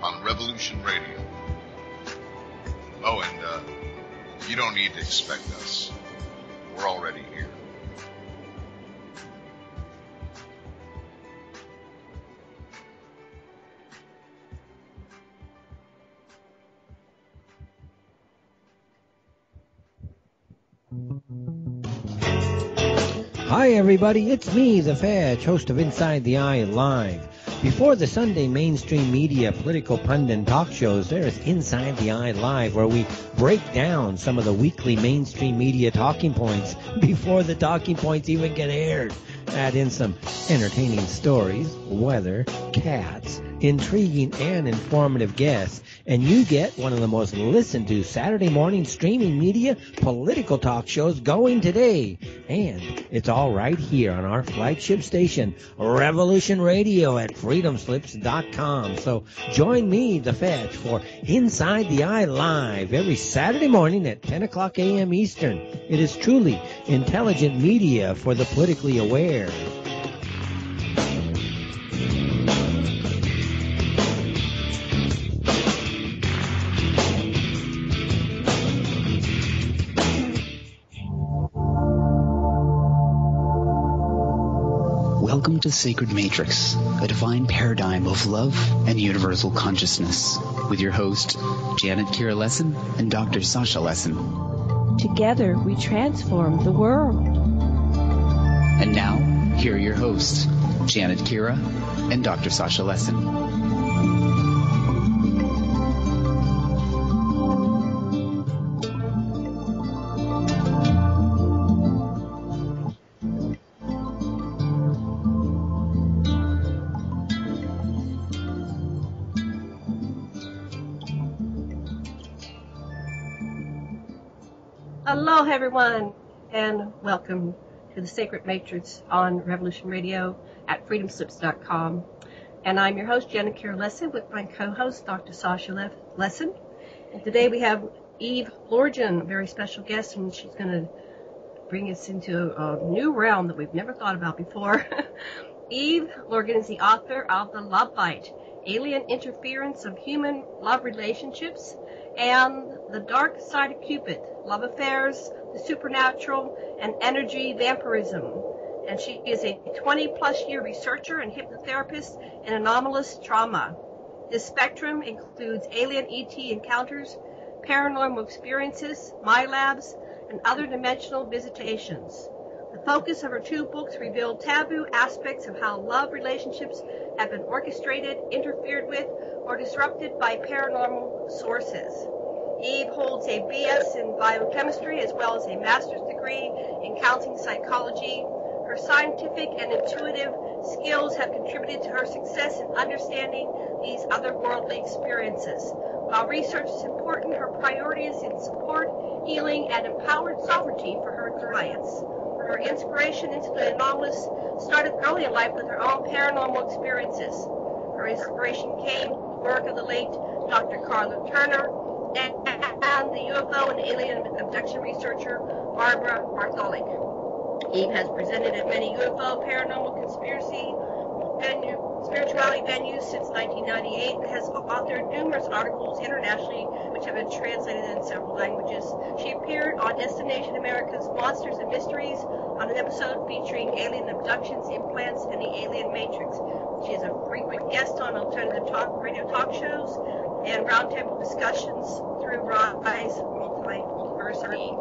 on Revolution Radio. Oh, and you don't need to expect us. We're already here. Hi everybody, it's me, The Fetch, host of Inside the Eye Live. Before the Sunday mainstream media political pundit talk shows, there is Inside the Eye Live, where we break down some of the weekly mainstream media talking points before the talking points even get aired. Add in some entertaining stories, weather, cats, intriguing and informative guests, and you get one of the most listened to Saturday morning streaming media political talk shows going today. And it's all right here on our flagship station, Revolution Radio at freedomslips.com. So join me, The Fetch, for Inside the Eye Live every Saturday morning at 10 o'clock a.m. Eastern. It is truly intelligent media for the politically aware. Welcome to Sacred Matrix, a divine paradigm of love and universal consciousness, with your host, Janet Kira Lessin and Dr. Sasha Lessin. Together, we transform the world. And now, here are your hosts, Janet Kira and Dr. Sasha Lessin. Hello, everyone, and welcome to the Sacred Matrix on Revolution Radio at freedomslips.com. And I'm your host, Janet Kira Lessin, with my co-host, Dr. Sasha Lessin. And today we have Eve Lorgen, a very special guest, and she's going to bring us into a new realm that we've never thought about before. Eve Lorgen is the author of The Love Bite, Alien Interference of Human Love Relationships, and The Dark Side of Cupid, Love Affairs, the Supernatural and Energy Vampirism. And she is a 20-plus year researcher and hypnotherapist in anomalous trauma. This spectrum includes alien ET encounters, paranormal experiences, milabs, and other dimensional visitations. The focus of her two books reveal taboo aspects of how love relationships have been orchestrated, interfered with, or disrupted by paranormal sources. Eve holds a BS in biochemistry as well as a master's degree in counseling psychology. Her scientific and intuitive skills have contributed to her success in understanding these otherworldly experiences. While research is important, her priority is in support, healing, and empowered sovereignty for her clients. Her inspiration into the anomalous started early in life with her own paranormal experiences. Her inspiration came from the work of the late Dr. Carla Turner and the UFO and alien abduction researcher Barbara Bartholic. Eve has presented at many UFO, paranormal, spirituality venues since 1998 and has authored numerous articles internationally which have been translated in several languages. She appeared on Destination America's Monsters and Mysteries on an episode featuring alien abductions, implants, and the alien matrix. She is a frequent guest on alternative radio talk shows and roundtable discussions through Rise Multiversity.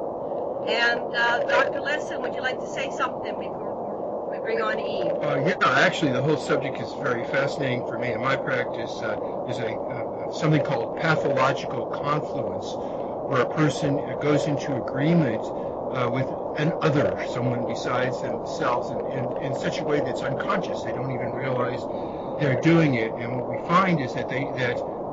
And Dr. Lessin, would you like to say something before we bring on Eve? Actually, the whole subject is very fascinating for me. In my practice, is something called pathological confluence, where a person goes into agreement with an other, someone besides themselves, in such a way that's unconscious. They don't even realize they're doing it. And what we find is that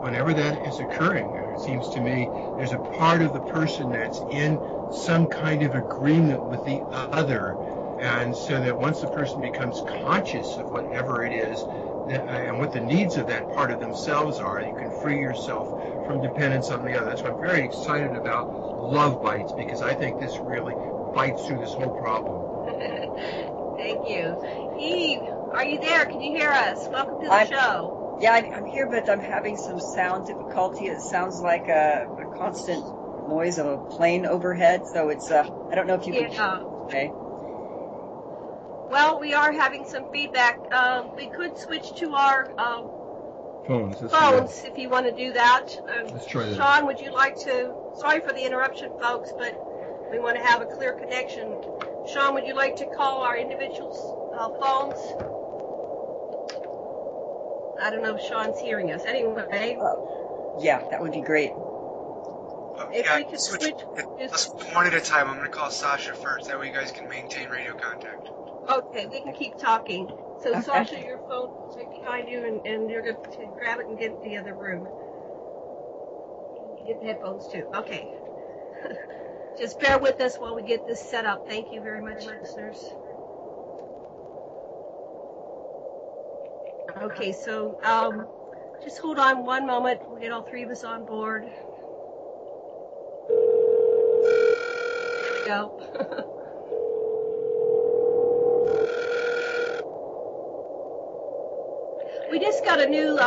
whenever that is occurring, it seems to me, there's a part of the person that's in some kind of agreement with the other. And so that once the person becomes conscious of whatever it is and what the needs of that part of themselves are, you can free yourself from dependence on the other. That's why I'm very excited about Love Bites, because I think this really bites through this whole problem. Thank you. Eve, are you there? Can you hear us? Welcome to the show. Yeah, I'm here, but I'm having some sound difficulty. It sounds like a constant noise of a plane overhead. So it's, I don't know if you can hear me okay. Well, we are having some feedback. We could switch to our Phones. if you want to do that. Let's try that. Sean, would you like to? Sorry for the interruption, folks, but we want to have a clear connection. Sean, would you like to call our individuals' phones? I don't know if Sean's hearing us. Anyway. Yeah, that would be great. If we could switch. Let's one at a time. I'm going to call Sasha first. That way you guys can maintain radio contact. Okay, we can keep talking. So, okay. Sasha, your phone is right behind you, and you're going to grab it and get it to the other room. Get the headphones, too. Okay. Just bear with us while we get this set up. Thank you very much, listeners. Okay, so just hold on one moment. We'll get all three of us on board. There we go. We just got a new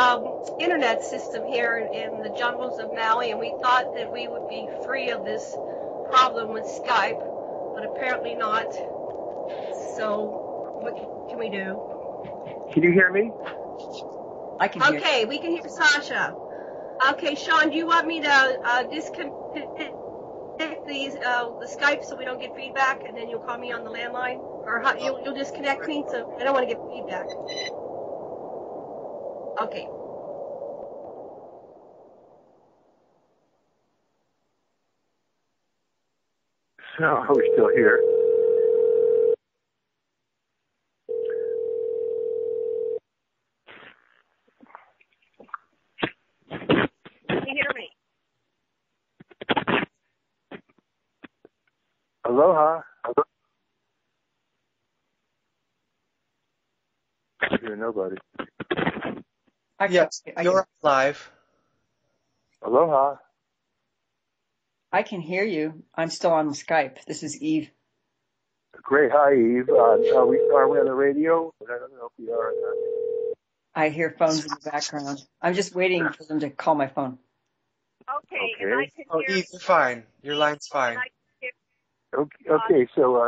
internet system here in the jungles of Maui, and we thought that we would be free of this problem with Skype, but apparently not. So what can we do? Can you hear me? I can hear you. Okay, we can hear Sasha. Okay, Sean, do you want me to disconnect the Skype so we don't get feedback, and then you'll call me on the landline? Or you'll disconnect me, so I don't want to get feedback. Okay. So, are we still here? Can you hear me? Aloha. I hear nobody. Yes, you're live. Aloha. I can hear you. I'm still on Skype. This is Eve. Great. Hi, Eve. Are we on the radio? I don't know if we are or not. I hear phones in the background. I'm just waiting for them to call my phone. Okay. And I can hear. Eve, you're fine. Your line's fine. Okay. So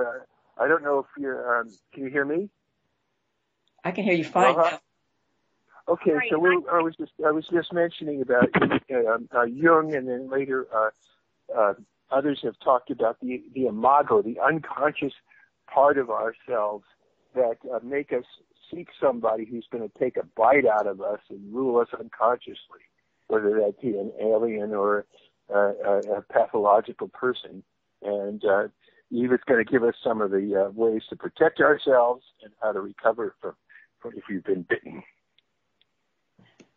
I don't know if you're. Can you hear me? I can hear you fine. Okay, so I was just mentioning about Jung, and then later others have talked about the imago, the unconscious part of ourselves that make us seek somebody who's going to take a bite out of us and rule us unconsciously, whether that be an alien or a pathological person. And Eve is going to give us some of the ways to protect ourselves and how to recover from if you've been bitten.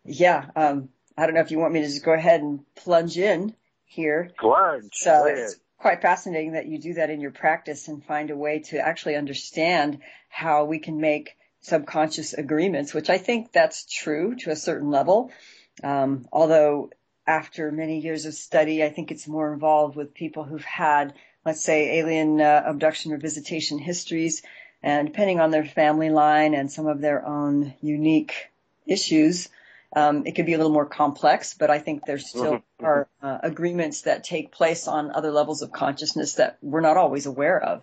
Yeah, I don't know if you want me to just go ahead and plunge in here. Plunge. So it's quite fascinating that you do that in your practice and find a way to actually understand how we can make subconscious agreements, which I think that's true to a certain level. Although after many years of study, I think it's more involved with people who've had, let's say, alien abduction or visitation histories, and depending on their family line and some of their own unique issues, it could be a little more complex, but I think there still are agreements that take place on other levels of consciousness that we're not always aware of.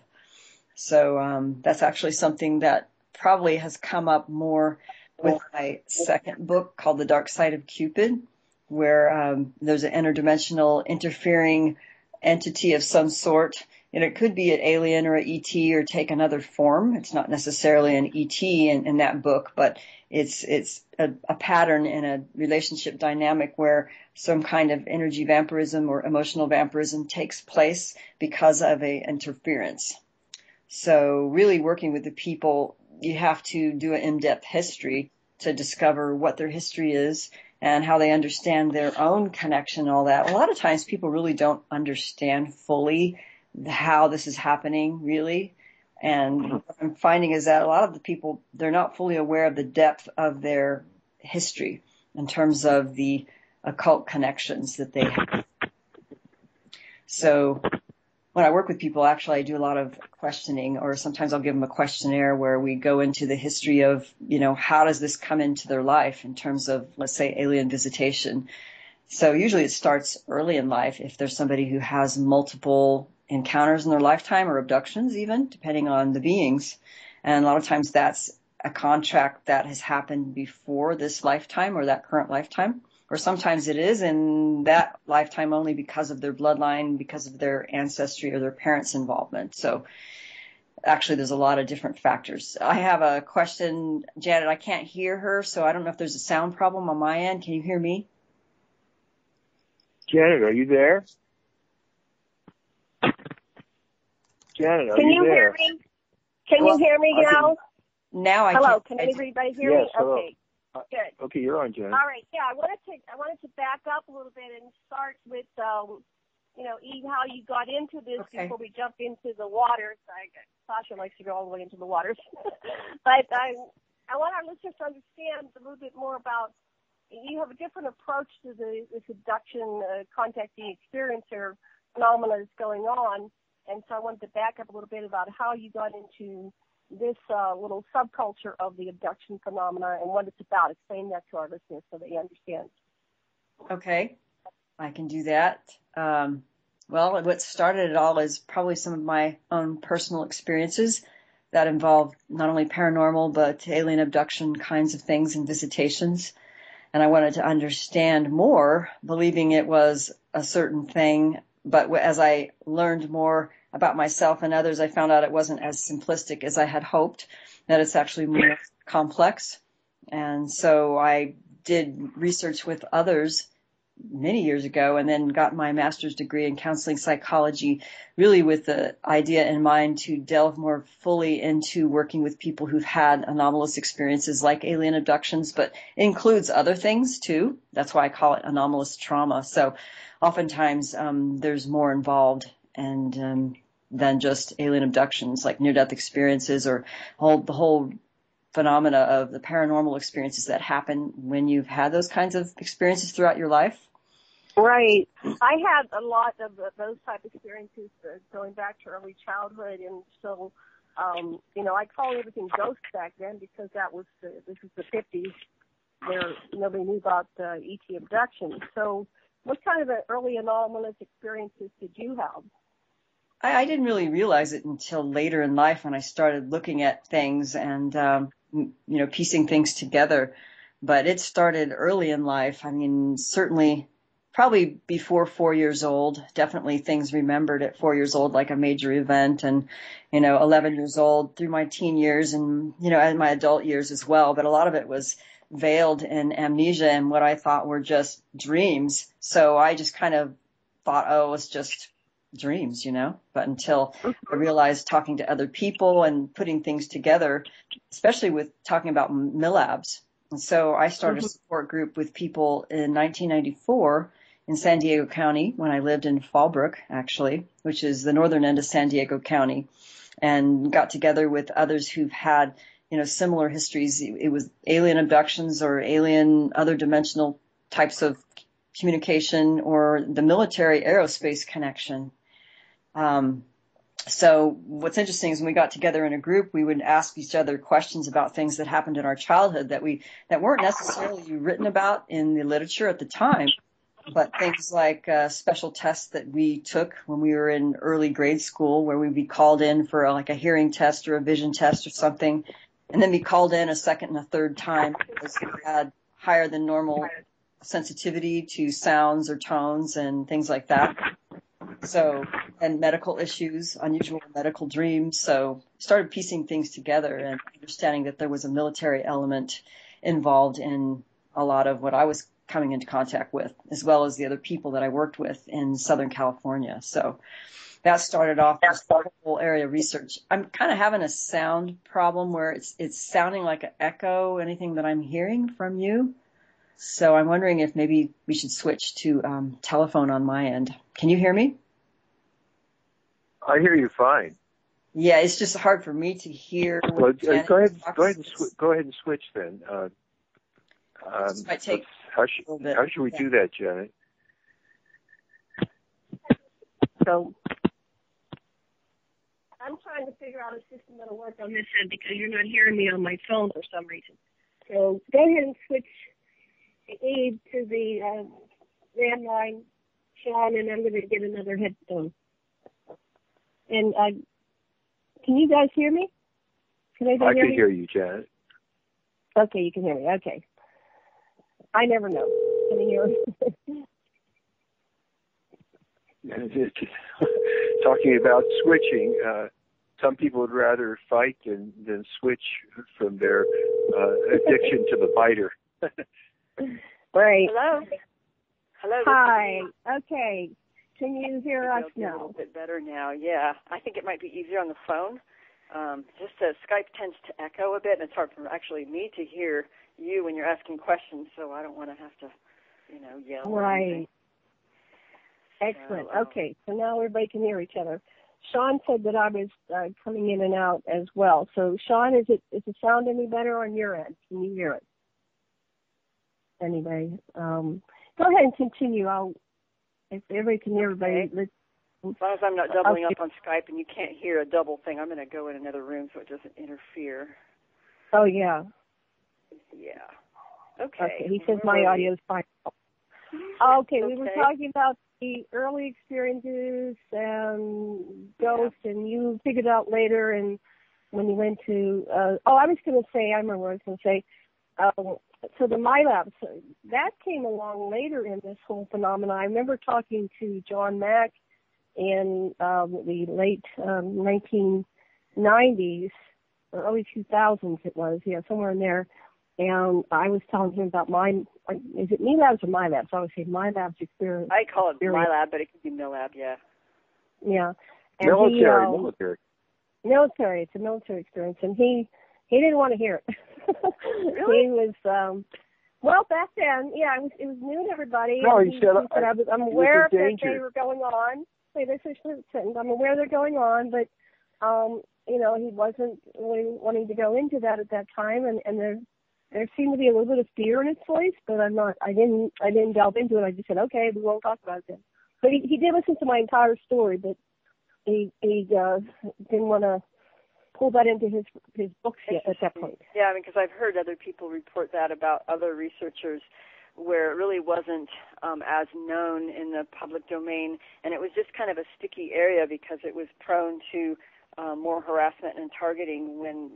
So that's actually something that probably has come up more with my second book called The Dark Side of Cupid, where there's an interdimensional interfering entity of some sort. And it could be an alien or an ET or take another form. It's not necessarily an ET in that book, but it's a pattern in a relationship dynamic where some kind of energy vampirism or emotional vampirism takes place because of a interference. So really working with the people, you have to do an in-depth history to discover what their history is and how they understand their own connection and all that. A lot of times people really don't understand fully how this is happening, really. And what I'm finding is that a lot of the people, they're not fully aware of the depth of their history in terms of the occult connections that they have. So when I work with people, actually, I do a lot of questioning, or sometimes I'll give them a questionnaire where we go into the history of, how does this come into their life in terms of, let's say, alien visitation. So usually it starts early in life if there's somebody who has multiple encounters in their lifetime, or abductions even, depending on the beings. And a lot of times that's a contract that has happened before this lifetime or that current lifetime. Or sometimes it is in that lifetime only because of their bloodline, because of their ancestry or their parents' involvement. So actually there's a lot of different factors. I have a question, Janet. I can't hear her, so I don't know if there's a sound problem on my end. Can you hear me? Janet, are you there? Janet, are you there? Hear me? Can you hear me now? Now I Hello, can. Can everybody hear yes, me? Hello. Okay. Good. Okay, you're on, Janet. All right. Yeah, I wanted to back up a little bit and start with, Eve, how you got into this before we jump into the waters. Sasha likes to go all the way into the waters, but I want our listeners to understand a little bit more about. You have a different approach to this abduction, contacting experience or phenomena that's going on, and so I wanted to back up a little bit about how you got into this little subculture of the abduction phenomena and what it's about. Explain that to our listeners so they understand. Okay, I can do that. Well, what started it all is probably some of my own personal experiences that involve not only paranormal but alien abduction kinds of things and visitations. And I wanted to understand more, believing it was a certain thing. But as I learned more about myself and others, I found out it wasn't as simplistic as I had hoped, that it's actually more complex. And so I did research with others many years ago and then got my master's degree in counseling psychology, really with the idea in mind to delve more fully into working with people who've had anomalous experiences like alien abductions, but it includes other things too. That's why I call it anomalous trauma. So oftentimes there's more involved and than just alien abductions, like near-death experiences or the whole phenomena of the paranormal experiences that happen when you've had those kinds of experiences throughout your life. Right. I had a lot of those type of experiences going back to early childhood, and so, I called everything ghosts back then because this is the 50s. Nobody knew about ET abduction. So what kind of early anomalous experiences did you have? I didn't really realize it until later in life when I started looking at things and, piecing things together. But it started early in life. I mean, certainly probably before 4 years old, definitely things remembered at 4 years old, like a major event, and, 11 years old through my teen years and, and my adult years as well. But a lot of it was veiled in amnesia and what I thought were just dreams. So I just kind of thought, it's just dreams, but until I realized talking to other people and putting things together, especially with talking about milabs. And so I started a support group with people in 1994 in San Diego County when I lived in Fallbrook, actually, which is the northern end of San Diego County, and got together with others who've had, similar histories. It was alien abductions or alien other dimensional types of communication or the military aerospace connection. So what's interesting is when we got together in a group, we would ask each other questions about things that happened in our childhood that weren't necessarily written about in the literature at the time, but things like special tests that we took when we were in early grade school, where we'd be called in for a hearing test or a vision test or something, and then be called in a second and a third time because we had higher than normal sensitivity to sounds or tones and things like that. So, and medical issues, unusual medical dreams. So started piecing things together and understanding that there was a military element involved in a lot of what I was coming into contact with, as well as the other people that I worked with in Southern California. So that started off this whole area of research. I'm kind of having a sound problem where it's sounding like an echo, anything that I'm hearing from you. So I'm wondering if maybe we should switch to telephone on my end. Can you hear me? I hear you fine. Yeah, it's just hard for me to hear. Well, go ahead and switch then. Might take how should we do that, Janet? So I'm trying to figure out a system that'll work on this end because you're not hearing me on my phone for some reason. So go ahead and switch Eve to the landline, Sean, and I'm going to get another headphone. And can you guys hear me? I can hear you, Janet. Okay, you can hear me. Okay. I never know. Can you hear me? Talking about switching, some people would rather fight than switch from their addiction to the biter. Right. Hello. Hello. Hi. Okay. Can you hear us now? A little bit better now. Yeah. I think it might be easier on the phone. Just Skype tends to echo a bit, and it's hard for actually me to hear you when you're asking questions. So I don't want to have to, yell. Right. Excellent. So, okay, so now everybody can hear each other. Sean said that I was coming in and out as well. So, Sean, is the sound any better on your end? Can you hear it? Anyway, go ahead and continue. If everybody can hear everybody. Okay. As long as I'm not doubling up on Skype and you can't hear a double thing, I'm going to go in another room so it doesn't interfere. Oh, yeah. Yeah. Okay. He says my audio is fine. Okay, we were talking about the early experiences and ghosts, and you figured out later, and when you went to, I remember what I was going to say. So the milabs, that came along later in this whole phenomenon. I remember talking to John Mack in the late 1990s, or early 2000s it was, somewhere in there. And I was telling him about is it milabs or milabs? I would say milabs experience. I call it milab, but it could be milab, yeah. Yeah. And military. Military. It's a military experience. And he didn't want to hear it. Really? He was, back then, it was new to everybody. No, he said I'm aware that they were going on. Wait, this is a sentence. I'm aware they're going on, but, he wasn't really wanting to go into that at that time. And there seemed to be a little bit of fear in his voice, but I didn't delve into it. I just said, okay, we won't talk about it then. But he did listen to my entire story, but he didn't want to pull that into his books yet at that point. Yeah, because I've heard other people report that about other researchers where it really wasn't as known in the public domain, and it was just kind of a sticky area because it was prone to more harassment and targeting when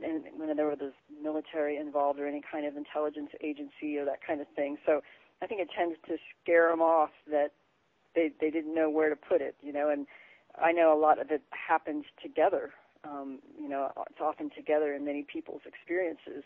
there was military involved or any kind of intelligence agency or that kind of thing. So I think it tends to scare them off that they didn't know where to put it, and I know a lot of it happens together. It's often together in many people's experiences.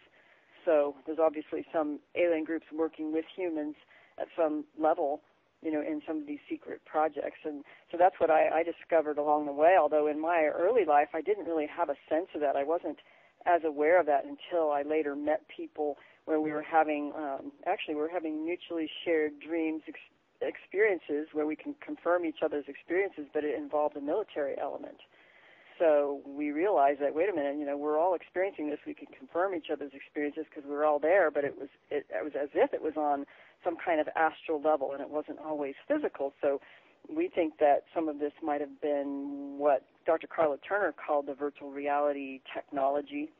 So there's obviously some alien groups working with humans at some level, in some of these secret projects. And so that's what I discovered along the way, although in my early life I didn't really have a sense of that. I wasn't as aware of that until I later met people where we were having, mutually shared dreams, experiences where we can confirm each other's experiences, but it involved a military element. So we realized that, wait a minute, we're all experiencing this. We can confirm each other's experiences because we're all there, but it was as if it was on some kind of astral level, and it wasn't always physical. So we think that some of this might have been what Dr. Carla Turner called the virtual reality technology,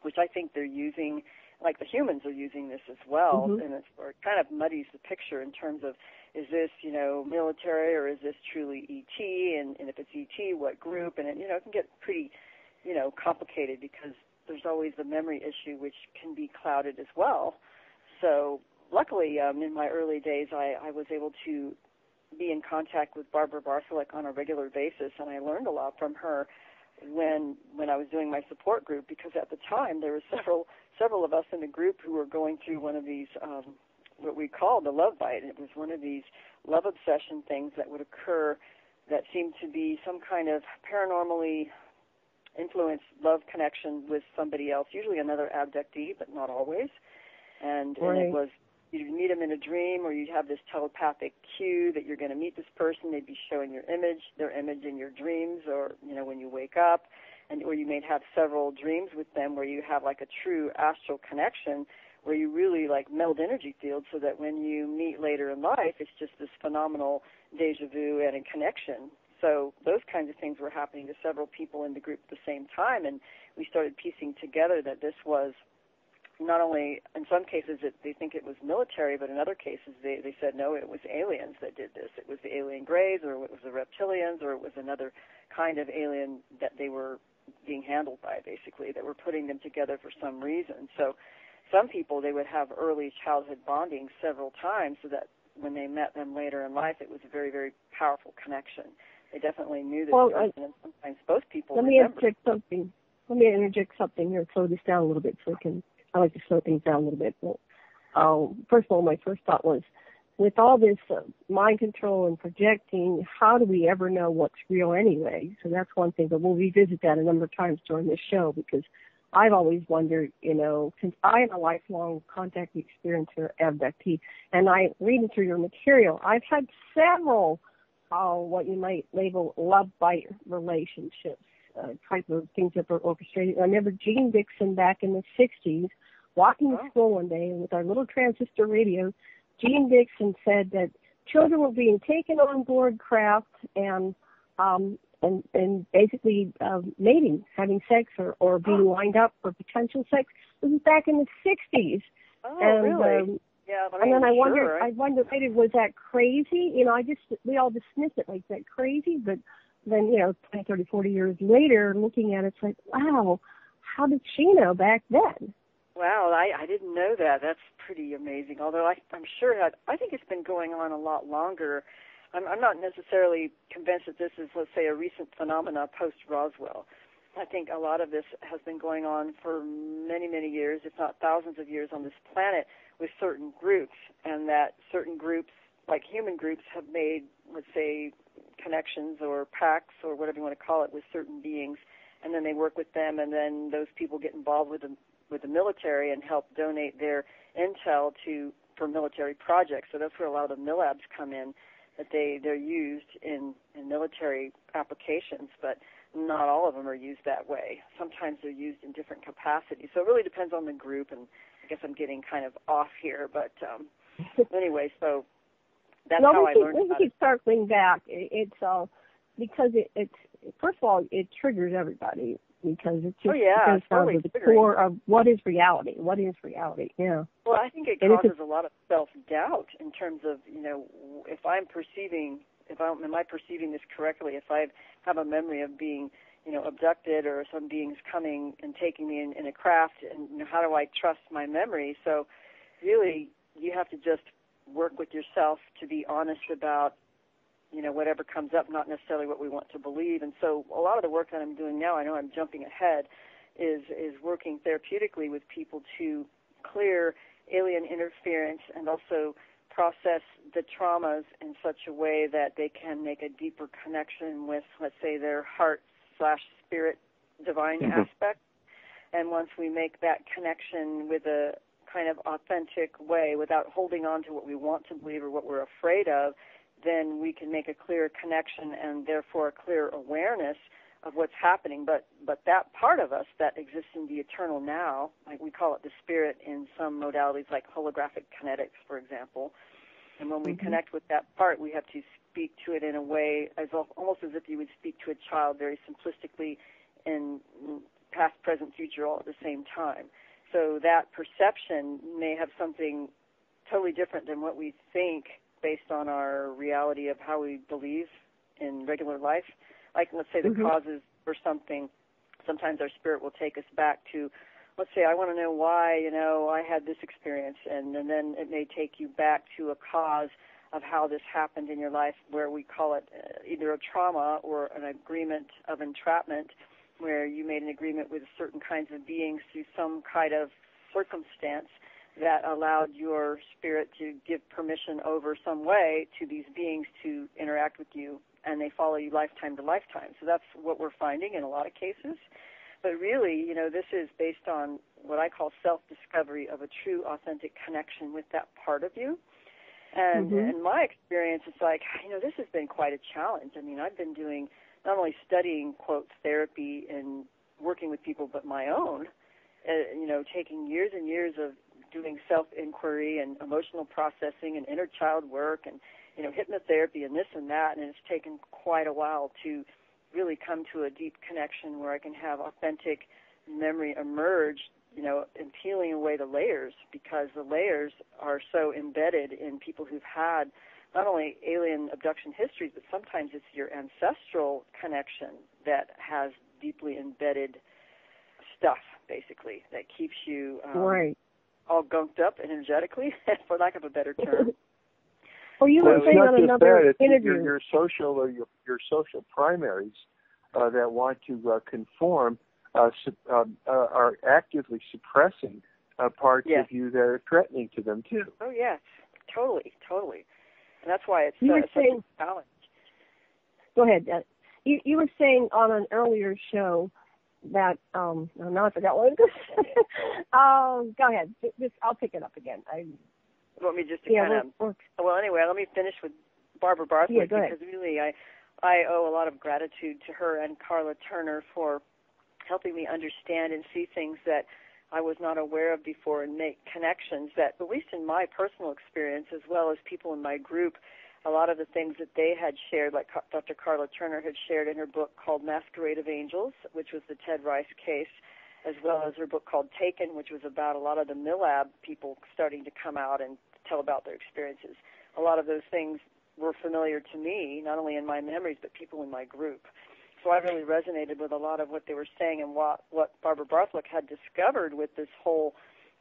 which I think they're using, like the humans are using this as well, and it kind of muddies the picture in terms of, is this, military, or is this truly ET, and if it's ET, what group, and it can get pretty, complicated because there's always the memory issue, which can be clouded as well. So luckily, in my early days, I was able to be in contact with Barbara Bartholek on a regular basis, and I learned a lot from her when I was doing my support group, because at the time there were several of us in the group who were going through one of these what we call the love bite. It was one of these love obsession things that would occur that seemed to be some kind of paranormally influenced love connection with somebody else, usually another abductee, but not always. And it was, you'd meet them in a dream, or you'd have this telepathic cue that you're going to meet this person. They'd be showing their image in your dreams, or, when you wake up, or you may have several dreams with them where you have like a true astral connection, where you really like meld energy fields, so that when you meet later in life, it's just this phenomenal deja vu and a connection. So those kinds of things were happening to several people in the group at the same time, and we started piecing together that this was not only, in some cases, they think it was military, but in other cases they said, no, it was aliens that did this. It was the alien greys, or it was the reptilians, or it was another kind of alien that they were being handled by, basically, that were putting them together for some reason. So some people, they would have early childhood bonding several times so that when they met them later in life, it was a very, very powerful connection. They definitely knew this person, and sometimes both people remember. Let me interject something here, slow this down a little bit I like to slow things down a little bit. First of all, my first thought was, with all this mind control and projecting, how do we ever know what's real anyway? So that's one thing, but we'll revisit that a number of times during this show, because I've always wondered, since I am a lifelong contact experiencer, abductee, and I reading through your material, I've had several what you might label love-bite relationships, type of things that were orchestrated. I remember Jean Dixon back in the 60s walking to school one day, and with our little transistor radio, Jean Dixon said that children were being taken on board craft and basically mating, having sex, or being lined up for potential sex. This was back in the 60s. Oh, and, really? Yeah, and then I wondered, was that crazy? We all dismissed it like that crazy, but then, 20, 30, 40 years later, looking at it, it's like, wow, how did she know back then? Wow, I didn't know that. That's pretty amazing. Although I'm sure I think it's been going on a lot longer. I'm not necessarily convinced that this is, let's say, a recent phenomena post-Roswell. I think a lot of this has been going on for many, many years, if not thousands of years on this planet with certain groups, and that certain groups, like human groups, have made, let's say, connections or pacts or whatever you want to call it with certain beings, and then they work with them, and then those people get involved with the military and help donate their intel for military projects. So that's where a lot of the milabs come in, that they're used in military applications, but not all of them are used that way. Sometimes they're used in different capacities. So it really depends on the group, and I guess I'm getting kind of off here, but anyway, so that's how I learned about it. We keep circling back. It's because it's first of all, it triggers everybody, because it's just down to the core of what is reality. What is reality? Yeah. Well, I think it causes a lot of self-doubt in terms of, am I perceiving this correctly? If I have a memory of being, abducted, or some beings coming and taking me in a craft, and how do I trust my memory? So really, you have to just work with yourself to be honest about, whatever comes up, not necessarily what we want to believe. And so a lot of the work that I'm doing now, I know I'm jumping ahead, is working therapeutically with people to clear alien interference and also process the traumas in such a way that they can make a deeper connection with, let's say, their heart/spirit divine aspect. And once we make that connection with a kind of authentic way, without holding on to what we want to believe or what we're afraid of, then we can make a clear connection and therefore a clear awareness of what's happening. But that part of us that exists in the eternal now, like we call it the spirit in some modalities like holographic kinetics, for example, and when we connect with that part, we have to speak to it in a way almost as if you would speak to a child, very simplistically, in past, present, future, all at the same time. So that perception may have something totally different than what we think based on our reality of how we believe in regular life. Like, let's say the causes for something, sometimes our spirit will take us back to, let's say, I want to know why, I had this experience, and then it may take you back to a cause of how this happened in your life, where we call it either a trauma or an agreement of entrapment, where you made an agreement with certain kinds of beings through some kind of circumstance that allowed your spirit to give permission over some way to these beings to interact with you, and they follow you lifetime to lifetime. So that's what we're finding in a lot of cases. But really, this is based on what I call self-discovery of a true, authentic connection with that part of you. And in my experience, it's like, this has been quite a challenge. I mean, I've been doing not only studying, quote, therapy and working with people, but my own, taking years and years of doing self-inquiry and emotional processing and inner child work and hypnotherapy and this and that, and it's taken quite a while to really come to a deep connection where I can have authentic memory emerge, and peeling away the layers, because the layers are so embedded in people who've had not only alien abduction histories, but sometimes it's your ancestral connection that has deeply embedded stuff, basically, that keeps you all gunked up energetically, for lack of a better term. Well, you were saying on another interview, your social or your social primaries that want to conform are actively suppressing parts of you that are threatening to them too. Oh yes, totally. And that's why it's such a challenge. Go ahead. You were saying on an earlier show that now I forgot what it was. Go ahead. I'll pick it up again. You want me just to well, anyway, let me finish with Barbara Barthwick, because really I owe a lot of gratitude to her and Carla Turner for helping me understand and see things that I was not aware of before, and make connections that, at least in my personal experience, as well as people in my group, a lot of the things that they had shared, like Dr. Carla Turner had shared in her book called Masquerade of Angels, which was the Ted Rice case, as well as her book called Taken, which was about a lot of the milab people starting to come out and tell about their experiences. A lot of those things were familiar to me, not only in my memories, but people in my group. So I really resonated with a lot of what they were saying, and what Barbara Barthwick had discovered with this whole,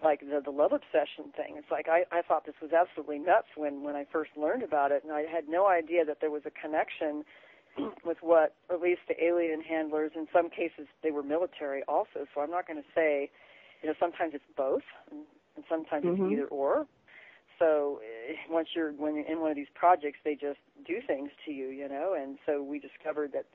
like, the love obsession thing. It's like I thought this was absolutely nuts when I first learned about it, and I had no idea that there was a connection with what, at least the alien handlers, in some cases they were military also, so I'm not going to say, sometimes it's both, and sometimes it's either or. So when you're in one of these projects, they just do things to you, and so we discovered that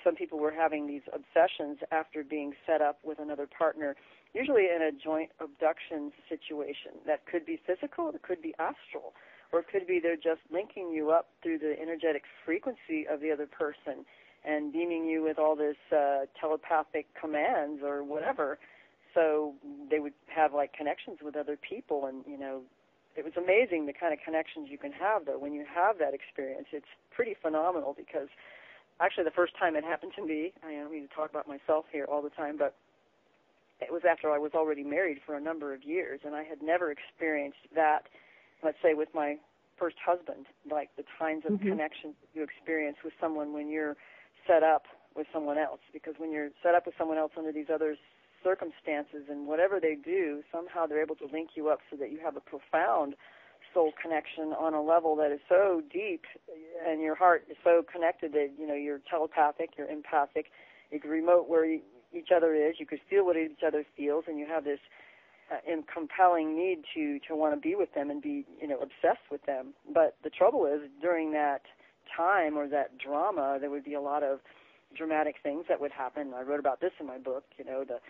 some people were having these obsessions after being set up with another partner, usually in a joint abduction situation. That could be physical, it could be astral, or it could be they're just linking you up through the energetic frequency of the other person and beaming you with all this telepathic commands or whatever. So they would have, like, connections with other people, and, it was amazing the kind of connections you can have, though. When you have that experience, it's pretty phenomenal, because actually the first time it happened to me, I don't mean to talk about myself here all the time, but it was after I was already married for a number of years, and I had never experienced that, let's say, with my first husband, like the kinds of connections you experience with someone when you're set up with someone else. Because when you're set up with someone else under these other circumstances, and whatever they do, somehow they're able to link you up so that you have a profound soul connection on a level that is so deep, and your heart is so connected that, you're telepathic, you're empathic, you can remote where each other is, you could feel what each other feels, and you have this compelling need to want to be with them and be, obsessed with them. But the trouble is, during that time or that drama, there would be a lot of dramatic things that would happen. I wrote about this in my book, the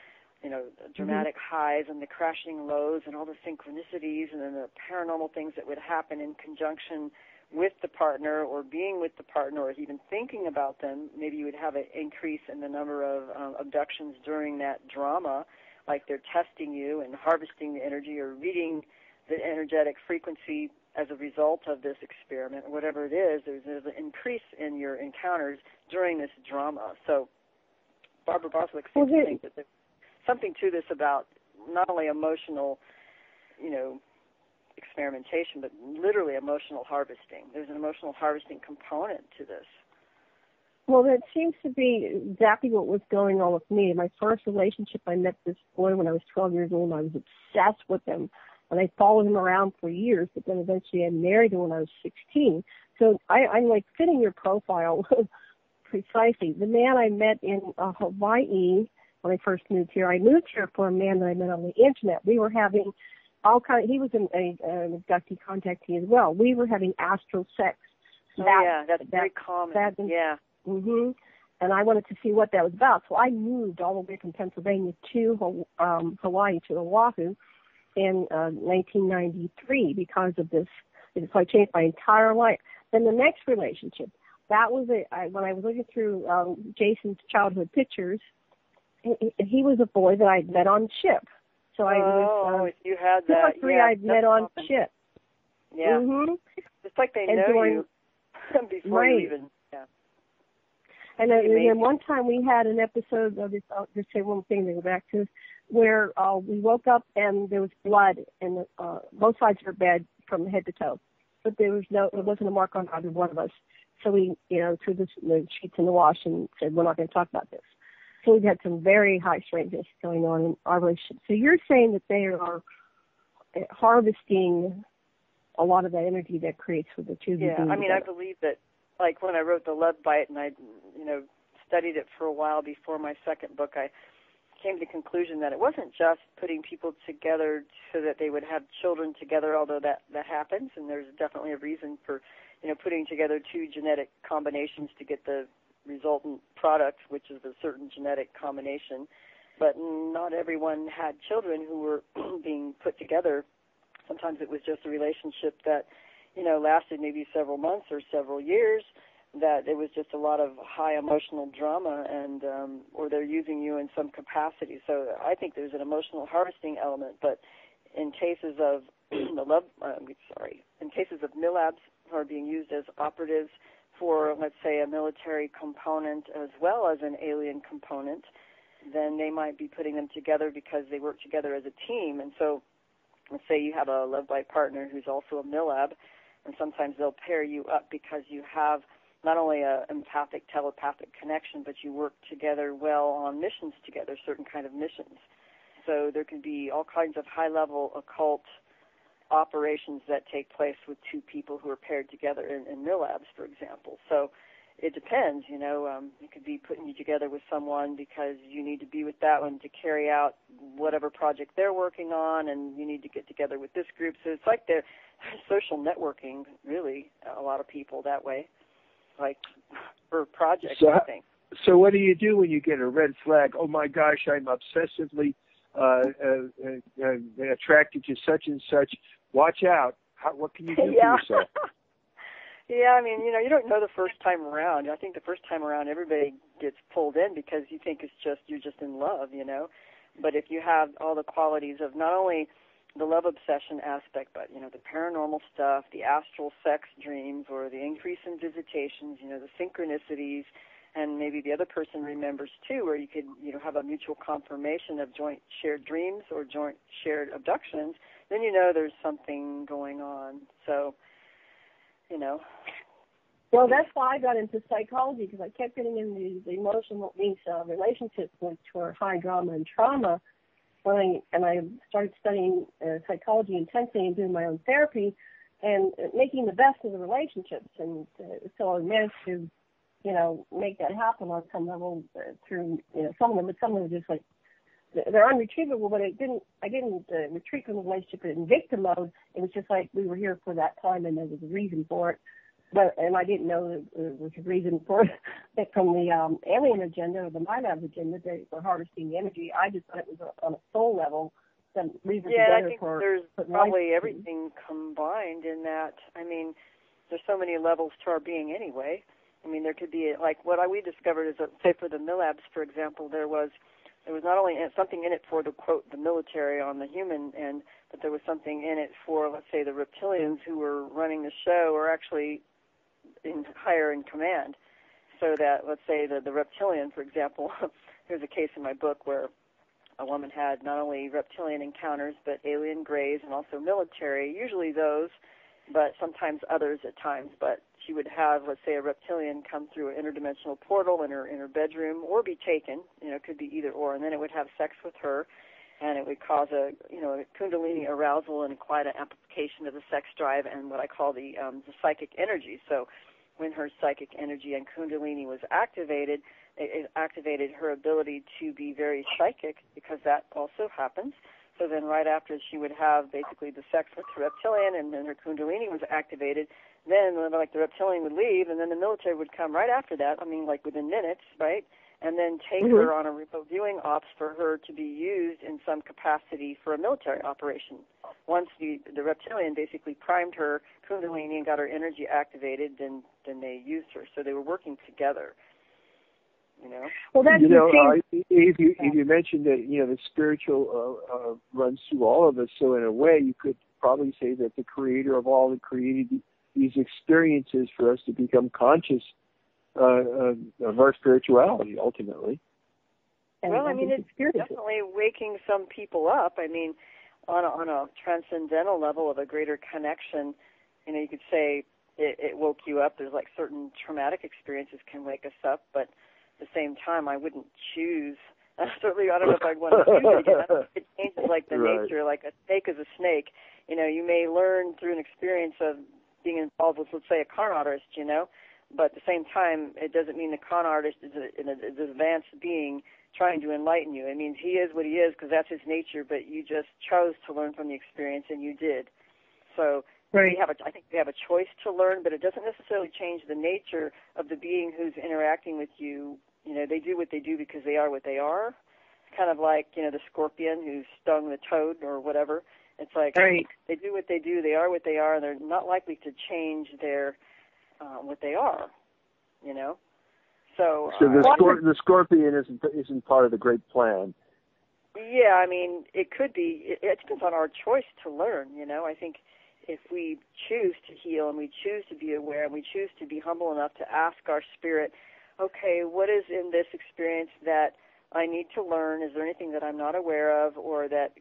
dramatic highs and the crashing lows and all the synchronicities, and then the paranormal things that would happen in conjunction with the partner, or being with the partner, or even thinking about them. Maybe you would have an increase in the number of abductions during that drama, like they're testing you and harvesting the energy or reading the energetic frequency as a result of this experiment, or whatever it is. There's an increase in your encounters during this drama. So Barbara Barthwick seems to think that there's something to this about not only emotional, experimentation, but literally emotional harvesting. There's an emotional harvesting component to this. Well, that seems to be exactly what was going on with me. In my first relationship, I met this boy when I was 12 years old, and I was obsessed with him. And I followed him around for years, but then eventually I married him when I was 16. So I'm like fitting your profile precisely. The man I met in Hawaii when I first moved here, I moved here for a man that I met on the internet. We were having he was an abductee contactee as well. We were having astral sex. That's very common. And I wanted to see what that was about. So I moved all the way from Pennsylvania to Hawaii, to Oahu, in 1993 because of this. So I changed my entire life. Then the next relationship, that was when I was looking through Jason's childhood pictures, he was a boy that I'd met on ship. So I was you had that. I'd met on ship. Yeah. It's like they know you before you even, yeah. And then one time we had an episode of this, I'll just say one thing to go back to, where we woke up and there was blood and both sides of her bed from head to toe. But there wasn't a mark on either one of us. So we, threw the sheets in the wash and said, we're not going to talk about this. So we've had some very high strangeness going on in our relationship. So you're saying that they are harvesting a lot of that energy that creates with the two of you. Yeah, I mean, I believe that, like when I wrote The Love Bite and I, studied it for a while before my second book, I came to the conclusion that it wasn't just putting people together so that they would have children together, although that happens, and there's definitely a reason for, putting together two genetic combinations to get the resultant product, which is a certain genetic combination. But not everyone had children who were being put together. Sometimes it was just a relationship that, lasted maybe several months or several years, that it was just a lot of high emotional drama, and or they're using you in some capacity. So I think there's an emotional harvesting element. But in cases of in cases of milabs who are being used as operatives for, let's say, a military component as well as an alien component, then they might be putting them together because they work together as a team. And so let's say you have a love bite partner who's also a milab, and sometimes they'll pair you up because you have not only an empathic, telepathic connection, but you work together well on missions together, certain kind of missions. So there can be all kinds of high-level occult operations that take place with two people who are paired together in milabs, for example. So it depends, it could be putting you together with someone because you need to be with that one to carry out whatever project they're working on, and you need to get together with this group. So it's like they're social networking, really, a lot of people that way, like for projects, I think. So what do you do when you get a red flag? Oh, my gosh, I'm obsessively attracted to such and such. Watch out. What can you do for yourself? Yeah, I mean, you don't know the first time around. I think the first time around everybody gets pulled in because you think you're just in love, But if you have all the qualities of not only the love obsession aspect, but, the paranormal stuff, the astral sex dreams, or the increase in visitations, the synchronicities, and maybe the other person remembers too, where you could, have a mutual confirmation of joint shared dreams or joint shared abductions, then there's something going on. So, Well, that's why I got into psychology, because I kept getting into the emotional relationships which were high drama and trauma. And I started studying psychology intensely and doing my own therapy and making the best of the relationships. And so I managed to, make that happen on some level through, some of them, but some of them are just like, they're unretrievable, but I didn't retreat from the relationship in victim mode. It was just like we were here for that time and there was a reason for it. And I didn't know that there was a reason for it from the alien agenda or the milabs agenda. They were harvesting the energy. I just thought it was on a soul level. I think there's probably everything combined in that. I mean, there's so many levels to our being anyway. I mean, there could be, like what we discovered is that, say, for the milabs, for example, there was not only something in it for the, quote, the military on the human end, but there was something in it for, let's say, the reptilians who were running the show or actually higher in command. So that, let's say, the reptilian, for example, there's a case in my book where a woman had not only reptilian encounters, but alien greys and also military, usually those, but sometimes others at times. But she would have, let's say, a reptilian come through an interdimensional portal in her bedroom or be taken, it could be either or, and then it would have sex with her, and it would cause a kundalini arousal and quite an amplification of the sex drive and what I call the psychic energy. So when her psychic energy and kundalini was activated, it activated her ability to be very psychic, because that also happens. So then right after she would have basically the sex with the reptilian and then her kundalini was activated, then like the reptilian would leave and then the military would come right after that, like within minutes, right? And then take her on a remote viewing ops for her to be used in some capacity for a military operation. Once the reptilian basically primed her kundalini and got her energy activated, then they used her. So they were working together. Well, that's if you mentioned that the spiritual runs through all of us, so in a way you could probably say that the creator of all that created these experiences for us to become conscious of our spirituality, ultimately. Well, I mean, it's definitely waking some people up. I mean, on a transcendental level of a greater connection, you know, you could say it woke you up. There's like certain traumatic experiences can wake us up, but at the same time, I wouldn't choose. Certainly, I don't know if I'd want to choose it again. It changes like the nature, like a snake is a snake. You know, you may learn through an experience of being involved with, let's say, a con artist, you know, but at the same time, it doesn't mean the con artist is an advanced being trying to enlighten you. It means he is what he is because that's his nature, but you just chose to learn from the experience, and you did. So I think we have a choice to learn, but it doesn't necessarily change the nature of the being who's interacting with you. You know, they do what they do because they are what they are. It's kind of like, you know, the scorpion who stung the toad or whatever. It's like they do what they do, they are what they are, and they're not likely to change their what they are, you know. So the scorpion isn't part of the great plan. Yeah, I mean, it could be. It depends on our choice to learn, you know. I think if we choose to heal and we choose to be aware and we choose to be humble enough to ask our spirit, okay, what is in this experience that I need to learn? Is there anything that I'm not aware of or that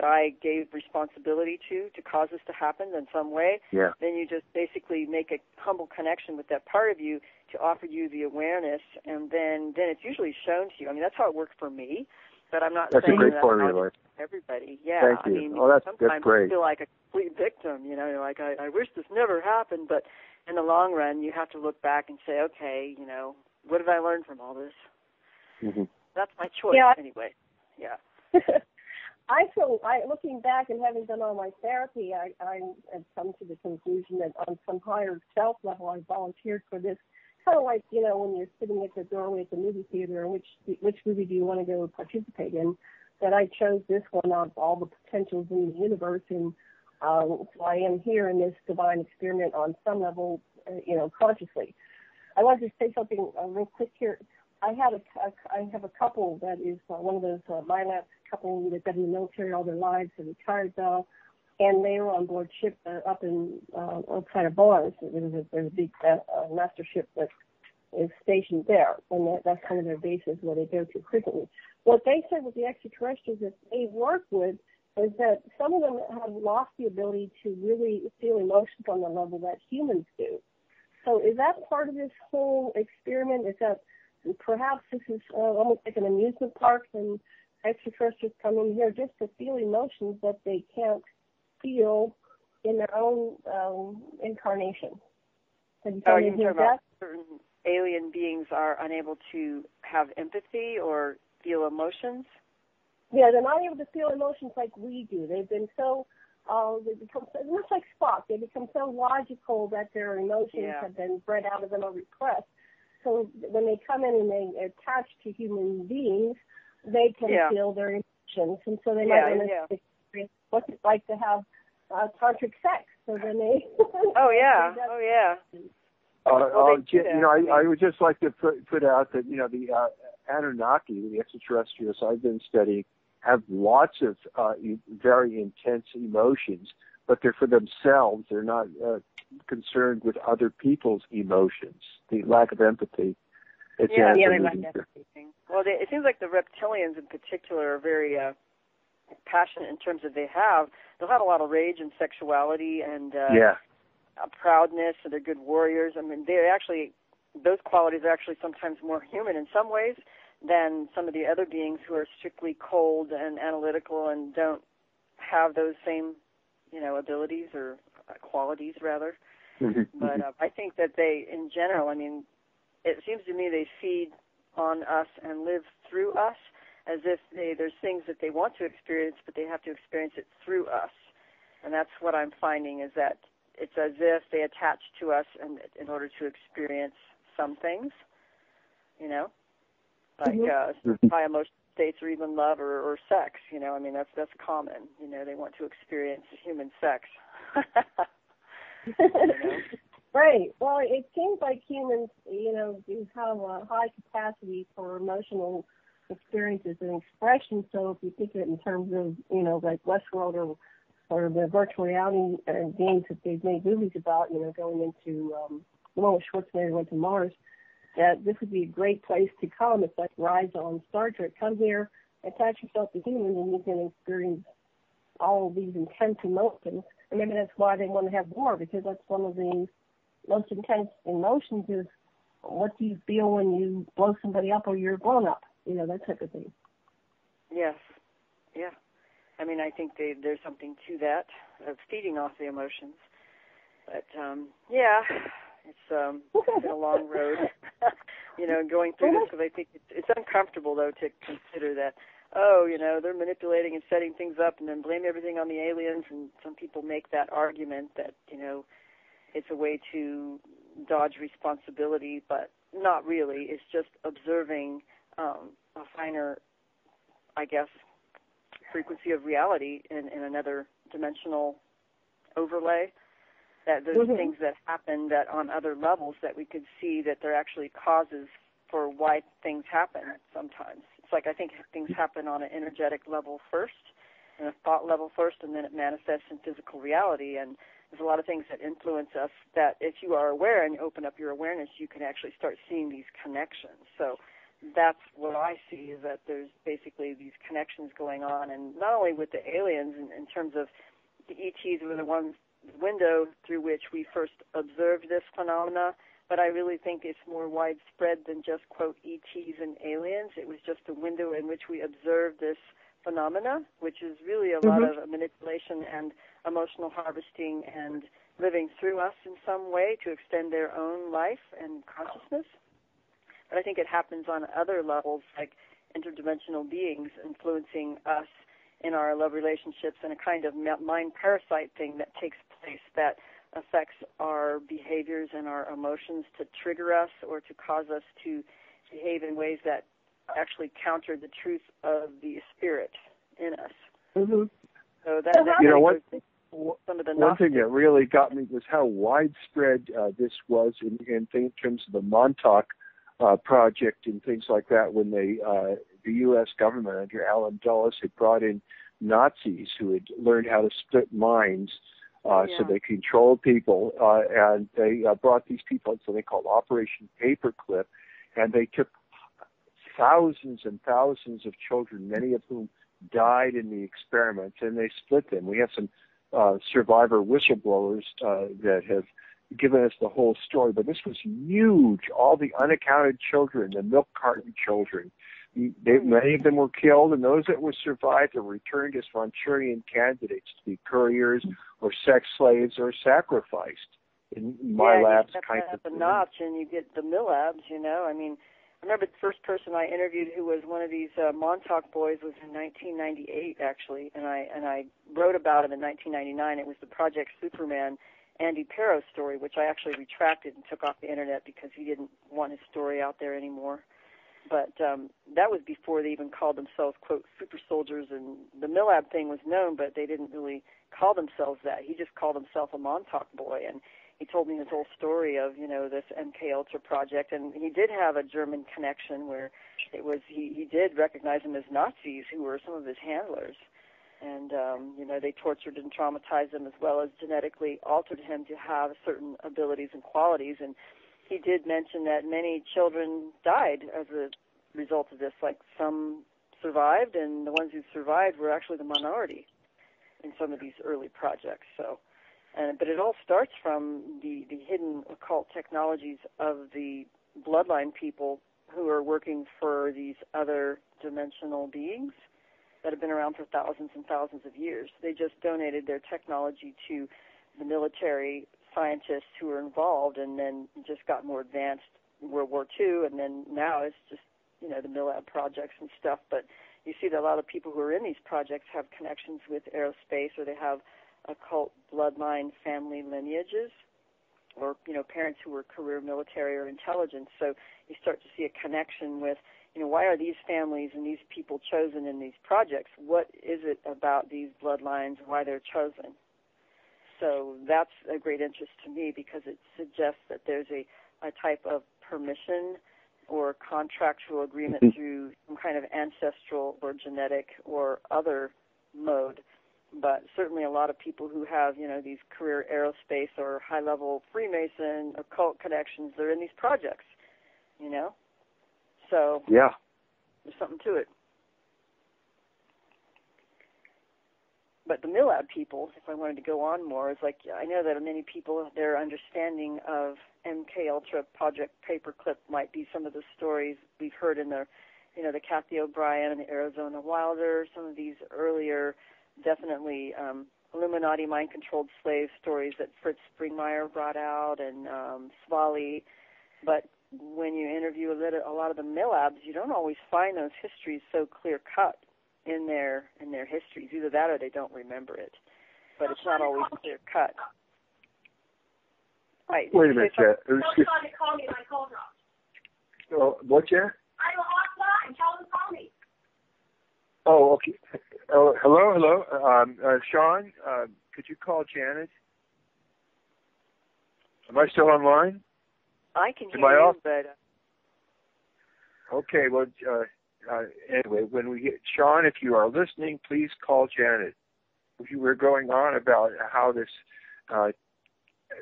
I gave responsibility to cause this to happen in some way? Yeah. Then you just basically make a humble connection with that part of you to offer you the awareness, and then it's usually shown to you. I mean, that's how it worked for me, but I'm not saying that's how it works for everybody. Yeah. Thank you. I mean, that's great. You feel like a complete victim, you know, you're like, I wish this never happened, but in the long run, you have to look back and say, okay, you know, what did I learn from all this? Mm-hmm. That's my choice anyway. Yeah. I feel, looking back and having done all my therapy, I have come to the conclusion that on some higher self level, I volunteered for this. Kind of like, you know, when you're sitting at the doorway at the movie theater, and which movie do you want to go participate in? That I chose this one out of all the potentials in the universe, and so I am here in this divine experiment on some level, you know, consciously. I wanted to say something real quick here. I have a couple that is one of those milabs couple that been in the military all their lives, they're retired now, and they were on board ship up in outside of Mars. There's a big master ship that is stationed there, and that's kind of their bases where they go to frequently. What they said with the extraterrestrials that they work with is that some of them have lost the ability to really feel emotions on the level that humans do. So is that part of this whole experiment? Is that perhaps this is almost like an amusement park and extraterrestrials come in here just to feel emotions that they can't feel in their own incarnation? Have you talking about certain alien beings are unable to have empathy or feel emotions? Yeah, they're not able to feel emotions like we do. They've been so, they become much like Spock. They become so logical that their emotions have been bred out of them or repressed. So when they come in and they attach to human beings, they can feel their emotions, and so they might want to experience what's it like to have tantric sex. So then they. You know, I would just like to put out that, you know, the Anunnaki, the extraterrestrials I've been studying, have lots of very intense emotions, but they're for themselves. They're not concerned with other people's emotions. The lack of empathy. They lack empathy. Well, it seems like the reptilians in particular are very passionate in terms of they'll have a lot of rage and sexuality and proudness, and they're good warriors. I mean, those qualities are actually sometimes more human in some ways than some of the other beings who are strictly cold and analytical and don't have those same, you know, abilities or qualities rather. But I think that they, in general, I mean, it seems to me they feed on us and live through us as if there's things that they want to experience, but they have to experience it through us. And that's what I'm finding is that it's as if they attach to us in order to experience some things, you know, like high emotional states or even love or sex, you know. I mean, that's common. You know, they want to experience human sex. You know? Right. Well, it seems like humans, you know, do have a high capacity for emotional experiences and expression. So if you think of it in terms of, you know, like Westworld or or the virtual reality games that they've made movies about, going into the one with Schwarzenegger went to Mars, that this would be a great place to come. It's like Rise on Star Trek. Come here, attach yourself to humans, and you can experience all of these intense emotions. And maybe that's why they want to have war, because that's one of the most intense emotions is what do you feel when you blow somebody up or you're blown up, that type of thing. Yes, yeah. I mean, I think there's something to that, of feeding off the emotions. But, yeah, it's been a long road, going through this, because I think it's uncomfortable, though, to consider that, they're manipulating and setting things up and then blame everything on the aliens, and some people make that argument that, it's a way to dodge responsibility, but not really. It's just observing a finer, I guess, frequency of reality in another dimensional overlay. That there's things that happen that on other levels that we could see that they're actually causes for why things happen sometimes. It's like I think things happen on an energetic level first, and a thought level first, and then it manifests in physical reality. And there's a lot of things that influence us that if you are aware and you open up your awareness, you can actually start seeing these connections. So that's what I see, is that there's basically these connections going on, and not only with the aliens in terms of the ETs were the ones, the window through which we first observed this phenomena, but I really think it's more widespread than just, quote, ETs and aliens. It was just a window in which we observed this phenomena, which is really a lot of manipulation and emotional harvesting and living through us in some way to extend their own life and consciousness. But I think it happens on other levels, like interdimensional beings influencing us in our love relationships, and a kind of mind parasite thing that takes place that affects our behaviors and our emotions to trigger us or to cause us to behave in ways that actually counter the truth of the spirit in us. So that some of the one thing that really got me was how widespread this was in terms of the Montauk project and things like that, when the U.S. government under Allen Dulles had brought in Nazis who had learned how to split minds so they controlled people, and they brought these people in something called Operation Paperclip, and they took thousands and thousands of children, many of whom died in the experiments, and they split them. We have some survivor whistleblowers that have given us the whole story, but this was huge. All the unaccounted children, the milk carton children, many of them were killed, and those that were survived were returned as Manchurian candidates to be couriers or sex slaves or sacrificed in milabs kind of thing. A notch, and you get the milabs. I mean, I remember the first person I interviewed who was one of these Montauk boys was in 1998, actually, and I wrote about him in 1999. It was the Project Superman Andy Perrow story, which I actually retracted and took off the internet because he didn't want his story out there anymore. But that was before they even called themselves, quote, super soldiers, and the Milab thing was known, but they didn't really call themselves that. He just called himself a Montauk boy, and he told me his whole story of, this MK Ultra project, and he did have a German connection where it was he did recognize them as Nazis who were some of his handlers. And, they tortured and traumatized him as well as genetically altered him to have certain abilities and qualities. And he did mention that many children died as a result of this. Like some survived, and the ones who survived were actually the minority in some of these early projects. So, but it all starts from the hidden occult technologies of the bloodline people who are working for these other dimensional beings that have been around for thousands and thousands of years. They just donated their technology to the military scientists who were involved, and then just got more advanced in World War II, and then now it's just, the Milab projects and stuff. But you see that a lot of people who are in these projects have connections with aerospace, or they have occult bloodline family lineages, or, parents who were career military or intelligence. So you start to see a connection with, why are these families and these people chosen in these projects? What is it about these bloodlines, why they're chosen? So that's a great interest to me, because it suggests that there's a type of permission or contractual agreement through some kind of ancestral or genetic or other mode but certainly a lot of people who have, these career aerospace or high-level Freemason occult connections, they're in these projects, So yeah, there's something to it. But the milab people, if I wanted to go on more, is like, I know that many people, their understanding of MK Ultra Project Paperclip might be some of the stories we've heard in the, the Kathy O'Brien and the Arizona Wilder, some of these earlier, definitely Illuminati mind-controlled slave stories that Fritz Springmeier brought out, and Svali. But when you interview a lot of the milabs, you don't always find those histories so clear-cut in their histories. Either that or they don't remember it. But it's not always clear-cut. Right. Wait a minute, Jet. Tell Sean to call me, my call dropped. Oh, what, Jet? I'm offline. Tell him to call me. Oh, okay. Oh, hello. Sean, could you call Janet? Am I still online? I can hear you, but... Okay, well, anyway, when we get... Sean, if you are listening, please call Janet. We're going on about how this...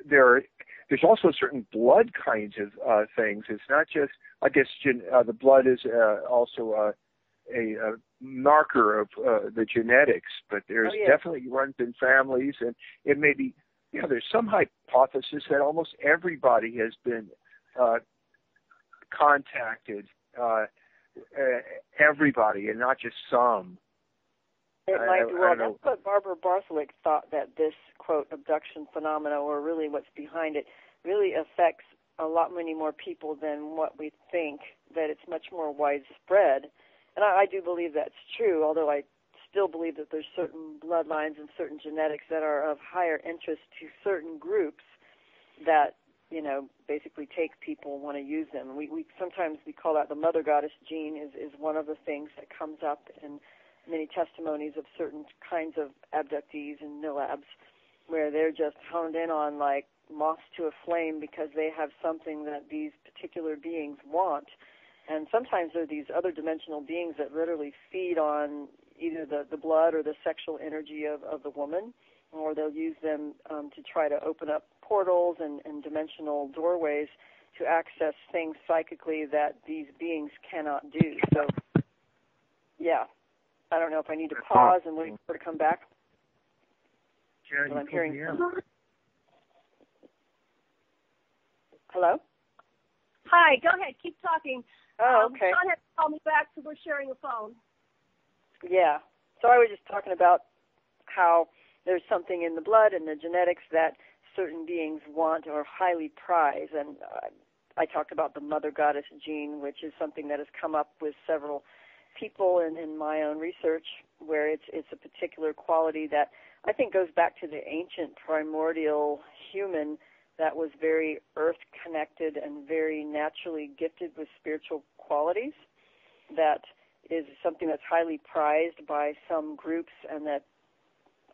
There's also certain blood kinds of things. It's not just... I guess the blood is also a marker of the genetics, but there's definitely runs in families, and it may be... there's some hypothesis that almost everybody has been contacted, everybody, and not just some. It might be. Well, that's what Barbara Bartholick thought, that this, quote, abduction phenomena, or really what's behind it, really affects a lot many more people than what we think, that it's much more widespread. And I do believe that's true, although I still believe that there's certain bloodlines and certain genetics that are of higher interest to certain groups that, basically take people and want to use them. We sometimes we call that the mother goddess gene is one of the things that comes up in many testimonies of certain kinds of abductees and milabs, where they're just honed in on like moths to a flame because they have something that these particular beings want. And sometimes there are these other dimensional beings that literally feed on either the blood or the sexual energy of the woman, or they'll use them to try to open up portals and dimensional doorways to access things psychically that these beings cannot do. So, yeah, I don't know if I need to pause and wait for her to come back. But I'm hearing. Hello? Hi, go ahead. Keep talking. Oh, okay. Sean has to call me back, so we're sharing a phone. Yeah. So I was just talking about how there's something in the blood and the genetics that certain beings want or highly prize. And I talked about the mother goddess gene, which is something that has come up with several people in my own research, where it's a particular quality that I think goes back to the ancient primordial human that was very earth-connected and very naturally gifted with spiritual qualities. That is something that's highly prized by some groups, and that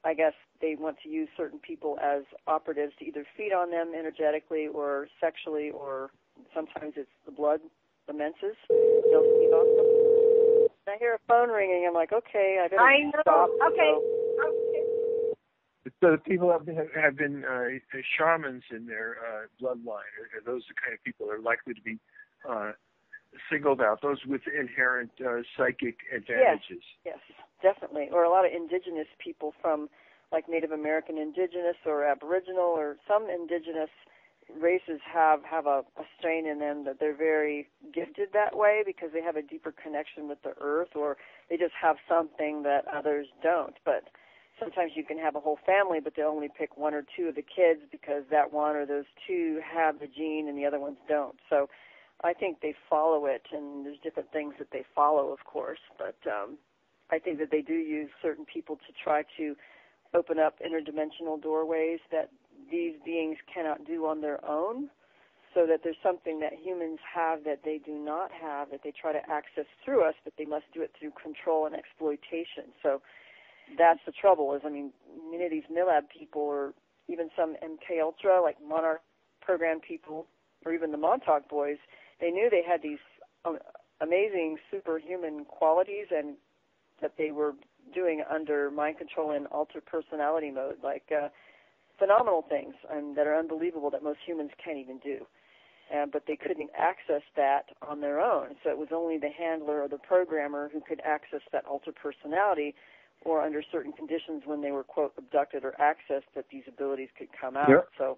I guess they want to use certain people as operatives to either feed on them energetically or sexually, or sometimes it's the blood, the menses. They'll feed on them. I hear a phone ringing. I'm like, okay, I better stop. Okay. So the people have been shamans in their bloodline, or those are the kind of people that are likely to be singled out, those with inherent psychic advantages. Yes, definitely. Or a lot of indigenous people from, like Native American indigenous or Aboriginal, or some indigenous races have a strain in them that they're very gifted that way because they have a deeper connection with the earth, or they just have something that others don't. But sometimes you can have a whole family, but they only pick one or two of the kids because that one or those two have the gene and the other ones don't. So I think they follow it, and there's different things that they follow, of course. But I think that they do use certain people to try to open up interdimensional doorways that these beings cannot do on their own, so that there's something that humans have that they do not have, that they try to access through us, but they must do it through control and exploitation. So that's the trouble, is, many of these milab people, or even some MK Ultra, like Monarch program people, or even the Montauk boys, they knew they had these amazing superhuman qualities, and that they were doing under mind control and altered personality mode, like phenomenal things that are unbelievable that most humans can't even do. But they couldn't access that on their own. So it was only the handler or the programmer who could access that altered personality, or under certain conditions when they were, quote, abducted or accessed, that these abilities could come out. Yeah. So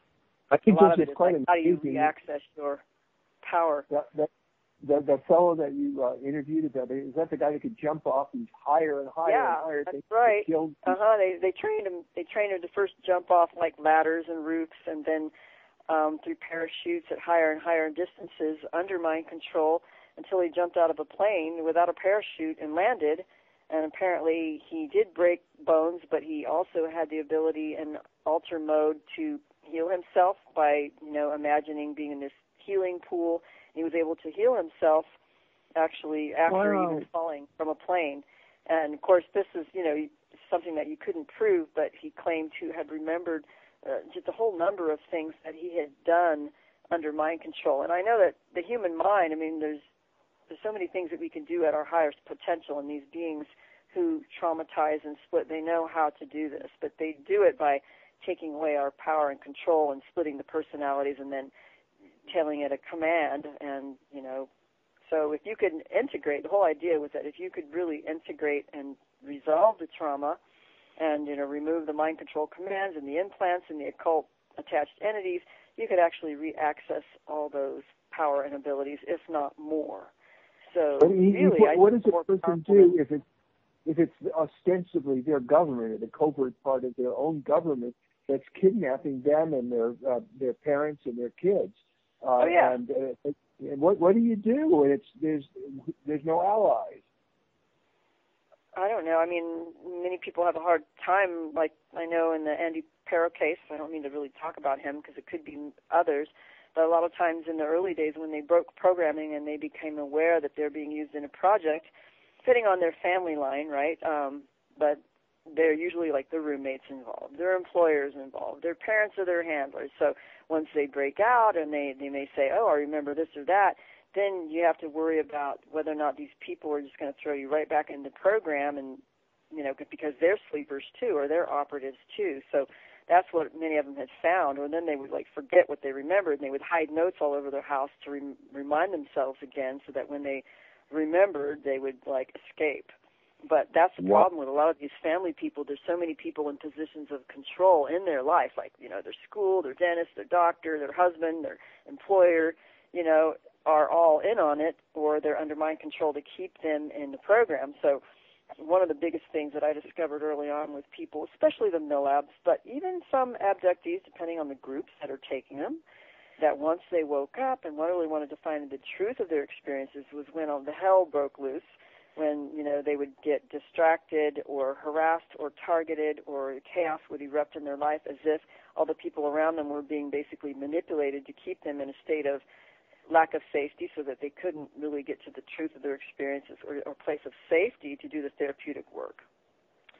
I think a lot of this it is is quite like, how do you amazing. re-access your power? That fellow that you interviewed about, is that the guy that could jump off these higher and higher and higher that's things? right. They trained him to first jump off like ladders and roofs, and then through parachutes at higher and higher distances under mind control, until he jumped out of a plane without a parachute and landed. And apparently he did break bones, but he also had the ability in alter mode to heal himself by, imagining being in this healing pool. He was able to heal himself actually after even falling from a plane. And, of course, this is, something that you couldn't prove, but he claimed to have remembered just a whole number of things that he had done under mind control. And I know that the human mind, there's so many things that we can do at our highest potential, and these beings who traumatize and split, they know how to do this, but they do it by taking away our power and control and splitting the personalities and then telling it a command. And, so if you could integrate, the whole idea was that if you could really integrate and resolve the trauma and, remove the mind control commands and the implants and the occult attached entities, you could actually re-access all those power and abilities, if not more. So really, what does a person do if it's ostensibly their government or the covert part of their own government that's kidnapping them and their parents and their kids? And what do you do when there's no allies? I don't know. Many people have a hard time, like I know in the Andy Pero case. I don't mean to really talk about him because it could be others. But a lot of times in the early days when they broke programming and they became aware that they're being used in a project, fitting on their family line, right? But they're usually like their roommates involved, their employers involved, their parents or their handlers. So once they break out and they may say, oh, I remember this or that, then you have to worry about whether or not these people are just going to throw you right back in the program, and because they're sleepers too, or they're operatives too. So that's what many of them had found. Or then they would forget what they remembered, and they would hide notes all over their house to remind themselves again, so that when they remembered, they would escape. But that's the problem with a lot of these family people. There's so many people in positions of control in their life, their school, their dentist, their doctor, their husband, their employer, are all in on it, or they're under mind control to keep them in the program. So one of the biggest things that I discovered early on with people, especially the milabs, but even some abductees, depending on the groups that are taking them, that once they woke up and really wanted to find the truth of their experiences was when all the hell broke loose, when, they would get distracted or harassed or targeted, or chaos would erupt in their life as if all the people around them were being basically manipulated to keep them in a state of lack of safety, so that they couldn't really get to the truth of their experiences or place of safety to do the therapeutic work.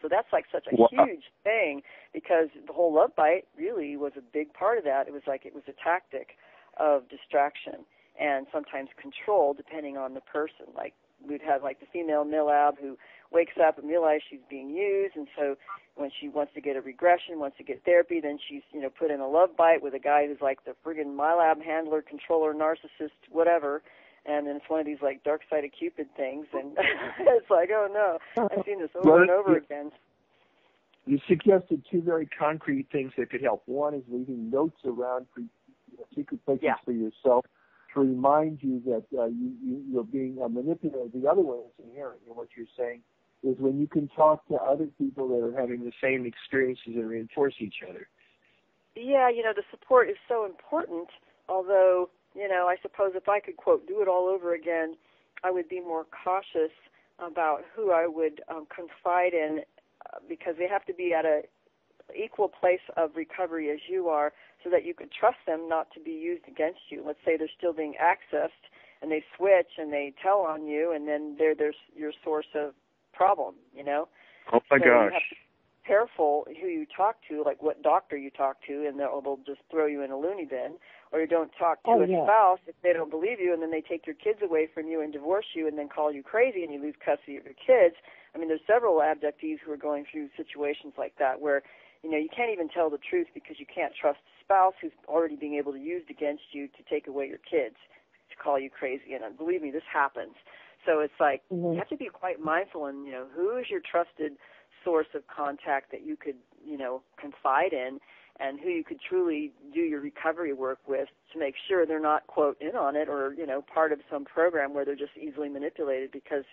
So that's such a huge thing, because the whole love bite really was a big part of that. It was a tactic of distraction and sometimes control, depending on the person. We'd have the female milab who wakes up and realizes she's being used, and so when she wants to get a regression, wants to get therapy, then she's put in a love bite with a guy who's the friggin' milab handler, controller, narcissist, whatever, and then it's one of these Dark Side of Cupid things, and it's oh no, I've seen this over and over again. You suggested two very concrete things that could help. One is leaving notes around for secret places for yourself to remind you that you're being manipulated. The other one is inherent in what you're saying, is when you can talk to other people that are having the same experiences and reinforce each other. Yeah, the support is so important, although, I suppose if I could, quote, do it all over again, I would be more cautious about who I would confide in, because they have to be at a equal place of recovery as you are, so that you could trust them not to be used against you. Let's say they're still being accessed, and they switch and they tell on you, and then they're your source of problem, Oh my gosh. You have to be careful who you talk to, what doctor you talk to, and they'll just throw you in a loony bin. or you don't talk to a spouse if they don't believe you, and then they take your kids away from you and divorce you and then call you crazy and you lose custody of your kids. I mean, there's several abductees who are going through situations like that where, you can't even tell the truth because you can't trust a spouse who's already being able to use against you to take away your kids, to call you crazy. And believe me, this happens. So it's like you have to be quite mindful and, who is your trusted source of contact that you could, confide in, and who you could truly do your recovery work with to make sure they're not, quote, in on it or, part of some program where they're just easily manipulated. Because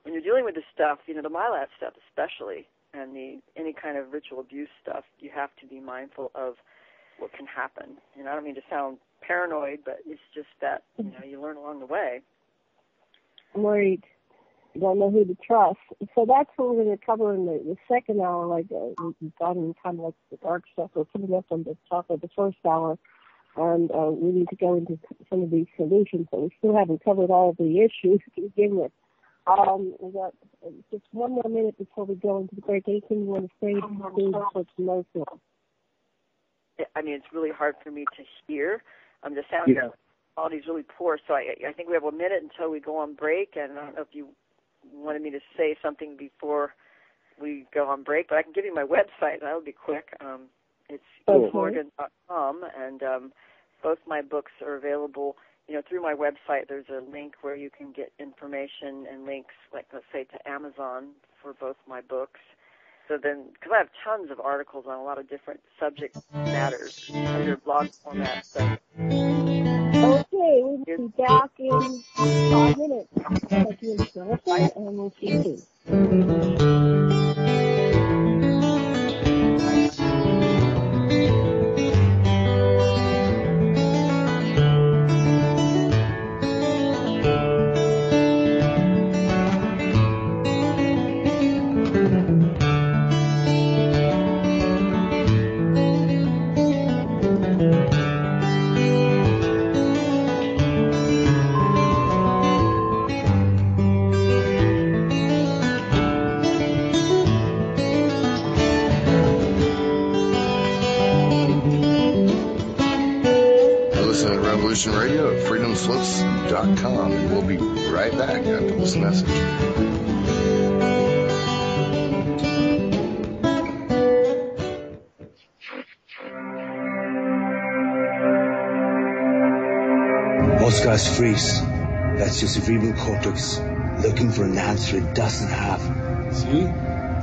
when you're dealing with this stuff, the milabs stuff especially, and any kind of ritual abuse stuff, you have to be mindful of what can happen. I don't mean to sound paranoid, but it's just that, you learn along the way. Right. You don't know who to trust. So that's what we're going to cover in the second hour. Like we've gotten kind of like the dark stuff. We're putting up on the top of the first hour, and we need to go into some of these solutions. But we still haven't covered all of the issues to begin with. We got just one more minute before we go into the break. Anything you want to say to folks know for? I mean, it's really hard for me to hear. The sound quality is really poor. So I think we have a minute until we go on break, and I don't know if you wanted me to say something before we go on break, but I can give you my website, and that would be quick. It's evelorgen.com, and both my books are available. Through my website, there's a link where you can get information and links, like, let's say, to Amazon for both my books. So then, because I have tons of articles on a lot of different subject matters under blog format. So. Okay, we'll be back in 5 minutes. Thank you, and we'll see you soon. Radio at freedomslips.com, and we'll be right back after this message. Most guys freeze. That's your cerebral cortex looking for an answer it doesn't have. See?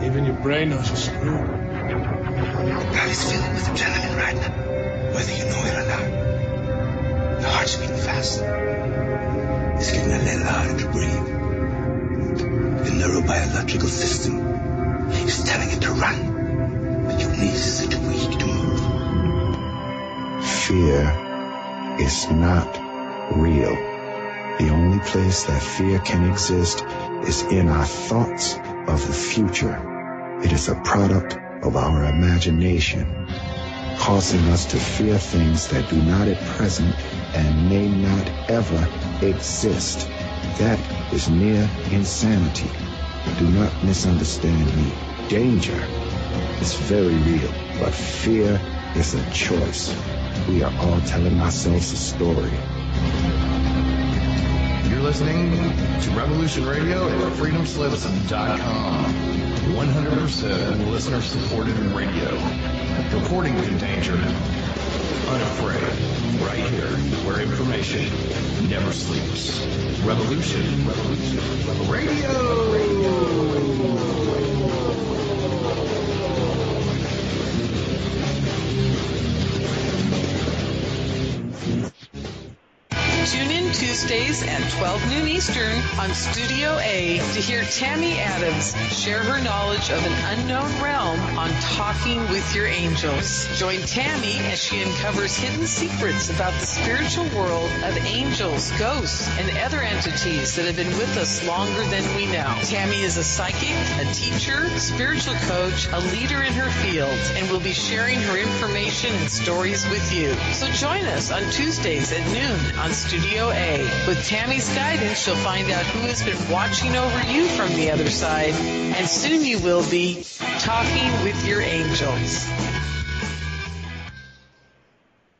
Even your brain knows you're screwed. The body's filling with adrenaline right now, whether you know it or not. The heart's beating fast. It's getting a little harder to breathe. The neurobiological system is telling it to run, but your knees are too weak to move. Fear is not real. The only place that fear can exist is in our thoughts of the future. It is a product of our imagination, causing us to fear things that do not at present and may not ever exist. That is near insanity. Do not misunderstand me. Danger is very real, but fear is a choice. We are all telling ourselves a story. You're listening to Revolution Radio at freedomslips.com. 100% listener-supported radio. Reporting to danger. Unafraid. Right here, where information never sleeps. Revolution Radio. Tune in Tuesdays at 12 noon Eastern on Studio A to hear Tammy Adams share her knowledge of an unknown realm on Talking with Your Angels. Join Tammy as she uncovers hidden secrets about the spiritual world of angels, ghosts, and other entities that have been with us longer than we know. Tammy is a psychic, a teacher, spiritual coach, a leader in her field, and will be sharing her information and stories with you. So join us on Tuesdays at noon on Studio A. With Tammy's guidance, you'll find out who has been watching over you from the other side, and soon you will be talking with your angels.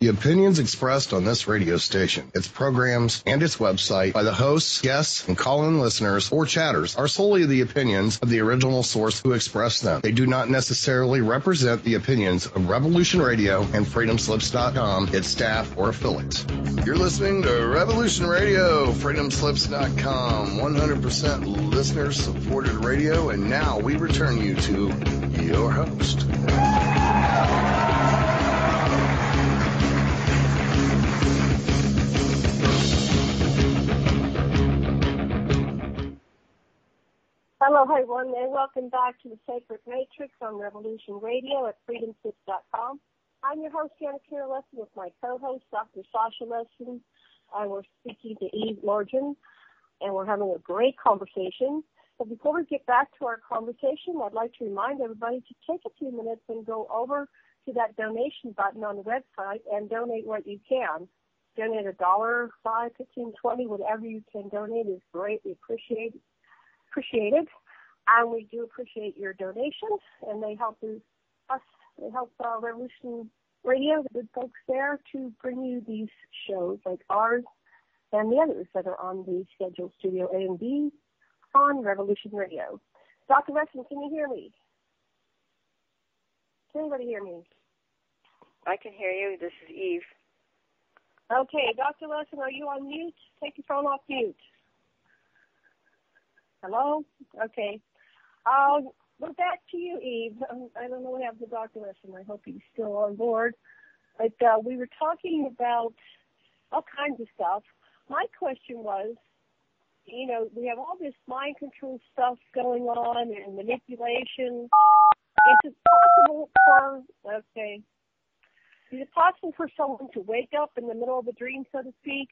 The opinions expressed on this radio station, its programs, and its website by the hosts, guests, and call-in listeners or chatters are solely the opinions of the original source who expressed them. They do not necessarily represent the opinions of Revolution Radio and freedomslips.com, its staff, or affiliates. You're listening to Revolution Radio, freedomslips.com, 100% listener-supported radio, and now we return you to your host. Hello, everyone, and welcome back to the Sacred Matrix on Revolution Radio at freedomslips.com. I'm your host, Janet Kira Lesson, with my co-host, Dr. Sasha Lesson, and we're speaking to Eve Lorgen, and we're having a great conversation. But before we get back to our conversation, I'd like to remind everybody to take a few minutes and go over to that donation button on the website and donate what you can. Donate $1, $5, $15, $20, whatever you can donate is greatly appreciated. And we do appreciate your donations, and they help us. They help Revolution Radio, the good folks there, to bring you these shows like ours and the others that are on the schedule, Studio A and B, on Revolution Radio. Dr. Lesson, can you hear me? Can anybody hear me? I can hear you. This is Eve. Okay, Dr. Lesson, are you on mute? Take your phone off mute. Hello? Okay. We're back to you, Eve. I don't know what happened to Dr. Lesson. I hope he's still on board. But we were talking about all kinds of stuff. My question was, you know, we have all this mind control stuff going on and manipulation. Is it possible for someone to wake up in the middle of a dream, so to speak,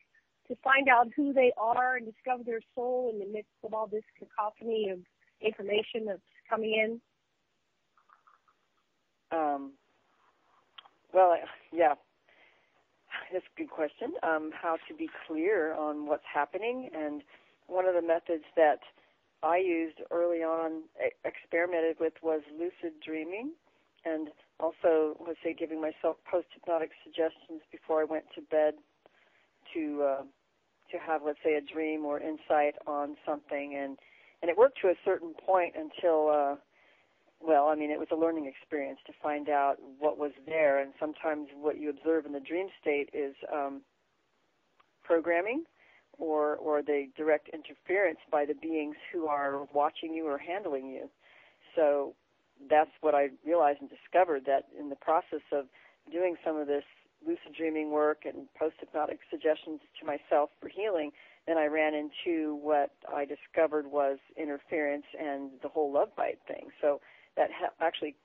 to find out who they are and discover their soul in the midst of all this cacophony of information that's coming in? Yeah, that's a good question. How to be clear on what's happening, and one of the methods that I used early on, experimented with, was lucid dreaming, and also, let's say, giving myself post-hypnotic suggestions before I went to bed to have, let's say, a dream or insight on something, and it worked to a certain point until, it was a learning experience to find out what was there, and sometimes what you observe in the dream state is programming or the direct interference by the beings who are watching you or handling you. So that's what I realized and discovered, that in the process of doing some of this lucid dreaming work and post-hypnotic suggestions to myself for healing, then I ran into what I discovered was interference and the whole love bite thing. So that actually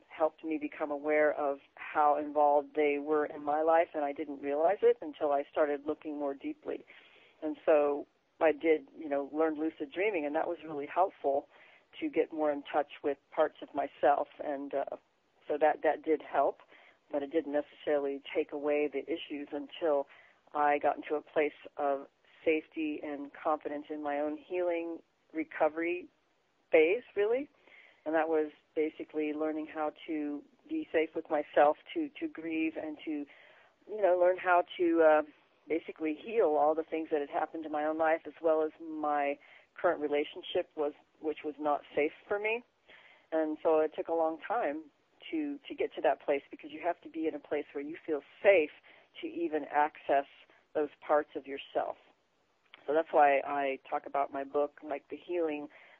helped me become aware of how involved they were in my life, and I didn't realize it until I started looking more deeply. And so I did, learn lucid dreaming, and that was really helpful to get more in touch with parts of myself, and so that did help. But it didn't necessarily take away the issues until I got into a place of safety and confidence in my own healing recovery phase, really. And that was basically learning how to be safe with myself, to grieve, and to, learn how to basically heal all the things that had happened in my own life, as well as my current relationship, which was not safe for me. And so it took a long time to get to that place, because you have to be in a place where you feel safe to even access those parts of yourself. So that's why I talk about my book, like the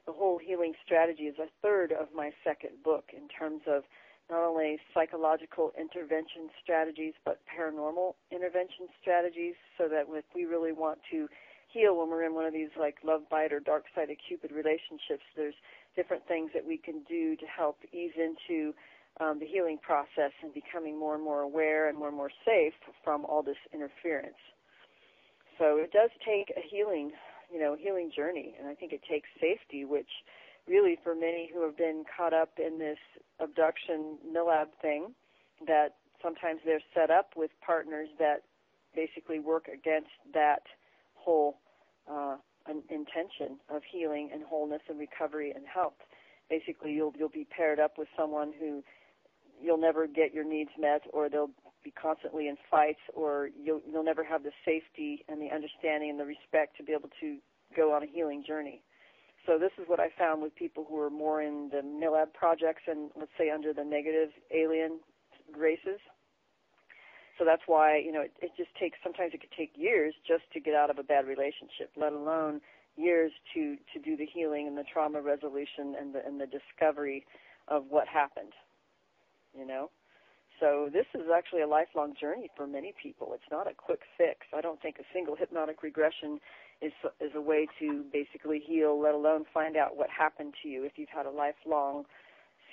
whole healing strategy is a third of my second book in terms of not only psychological intervention strategies, but paranormal intervention strategies, so that if we really want to heal when we're in one of these like love bite or dark side of Cupid relationships, there's different things that we can do to help ease into the healing process and becoming more and more aware and more safe from all this interference. So it does take a healing journey, and I think it takes safety, which really for many who have been caught up in this abduction milab thing, that sometimes they're set up with partners that basically work against that whole intention of healing and wholeness and recovery and health. Basically, you'll be paired up with someone who you'll never get your needs met, or they'll be constantly in fights, or you'll never have the safety and the understanding and the respect to be able to go on a healing journey. So this is what I found with people who are more in the milab projects and, let's say, under the negative alien races. So that's why, it just takes, sometimes it could take years just to get out of a bad relationship, let alone years to do the healing and the trauma resolution and the discovery of what happened, So this is actually a lifelong journey for many people. It's not a quick fix. I don't think a single hypnotic regression is a way to basically heal, let alone find out what happened to you if you've had a lifelong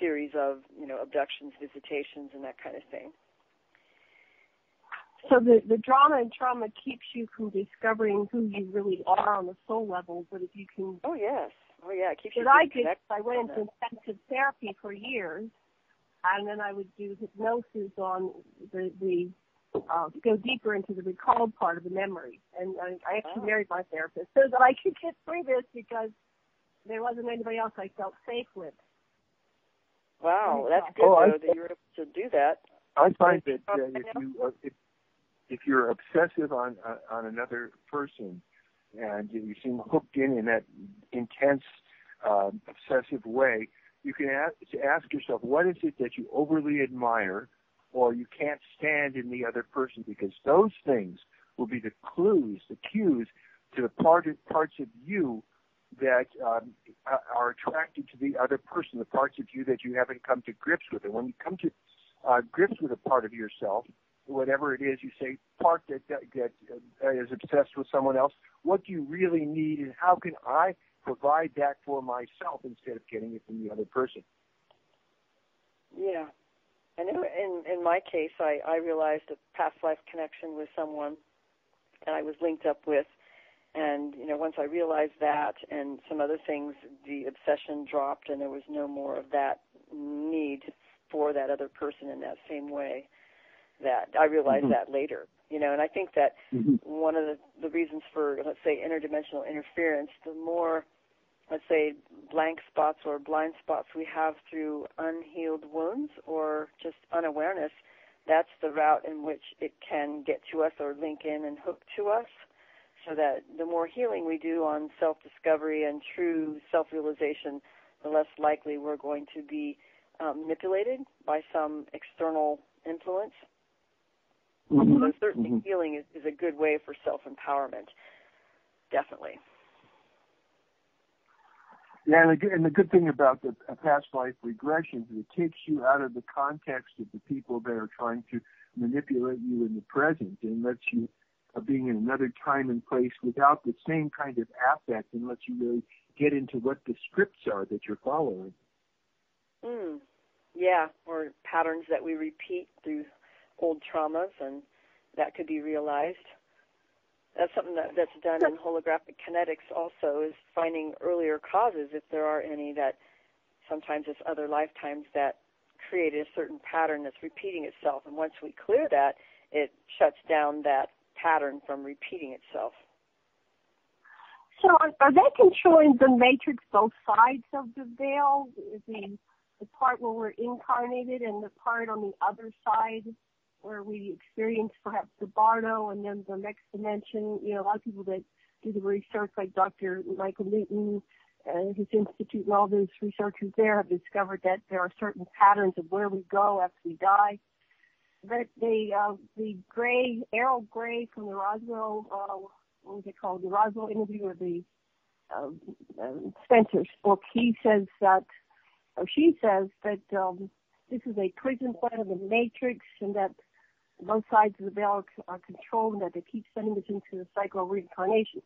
series of, abductions, visitations, and that kind of thing. So the drama and trauma keeps you from discovering who you really are on the soul level, but if you can... Oh, yes. Oh, yeah, it keeps you connected. I went into intensive therapy for years, and then I would do hypnosis on the go deeper into the recalled part of the memory. And I actually married my therapist so that I could get through this because there wasn't anybody else I felt safe with. Wow, that's good, though, that you're able to do that. I find that if you're obsessive on another person and you seem hooked in that intense, obsessive way, you can ask yourself, what is it that you overly admire or you can't stand in the other person? Because those things will be the clues, the cues to the parts of you that are attracted to the other person, the parts of you that you haven't come to grips with. And when you come to grips with a part of yourself, whatever it is, you say, part that is obsessed with someone else, what do you really need and how can I provide that for myself instead of getting it from the other person? Yeah. And in my case, I realized a past life connection with someone that I was linked up with. And, once I realized that and some other things, the obsession dropped and there was no more of that need for that other person in that same way. That I realized that later, and I think that one of the reasons for, let's say, interdimensional interference, the more, let's say, blank spots or blind spots we have through unhealed wounds or just unawareness, that's the route in which it can get to us or link in and hook to us, so that the more healing we do on self-discovery and true self-realization, the less likely we're going to be manipulated by some external influence. So certainly healing is a good way for self-empowerment, definitely. Yeah, and the good thing about the past life regressions is it takes you out of the context of the people that are trying to manipulate you in the present and lets you being in another time and place without the same kind of affect and lets you really get into what the scripts are that you're following. Yeah, or patterns that we repeat through old traumas, and that could be realized. That's something that's done in holographic kinetics also, is finding earlier causes, if there are any, that sometimes it's other lifetimes that created a certain pattern that's repeating itself. And once we clear that, it shuts down that pattern from repeating itself. So are they controlling the matrix, both sides of the veil, the part where we're incarnated and the part on the other side where we experience perhaps the Bardo and then the next dimension? A lot of people that do the research, like Dr. Michael Newton and his institute and all those researchers there have discovered that there are certain patterns of where we go after we die. But the gray, Errol Gray from the Roswell, what was it called, the Roswell interview with the Spencer's book, he says that, or she says that this is a prison plan of the matrix and that both sides of the veil are controlled and that they keep sending us into the cycle of reincarnation.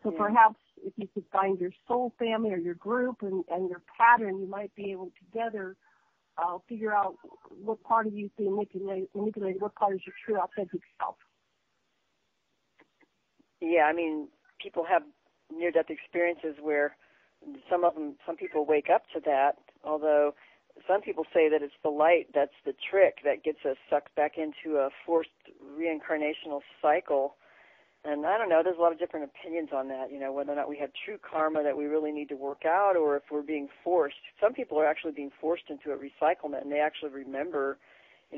So perhaps if you could find your soul family or your group and your pattern, you might be able to together figure out what part of you is being manipulated, what part is your true authentic self. Yeah, I mean, people have near-death experiences where some people wake up to that, although some people say that it's the light that's the trick that gets us sucked back into a forced reincarnational cycle. And I don't know, there's a lot of different opinions on that, whether or not we have true karma that we really need to work out or if we're being forced. Some people are actually being forced into a recyclement and they actually remember,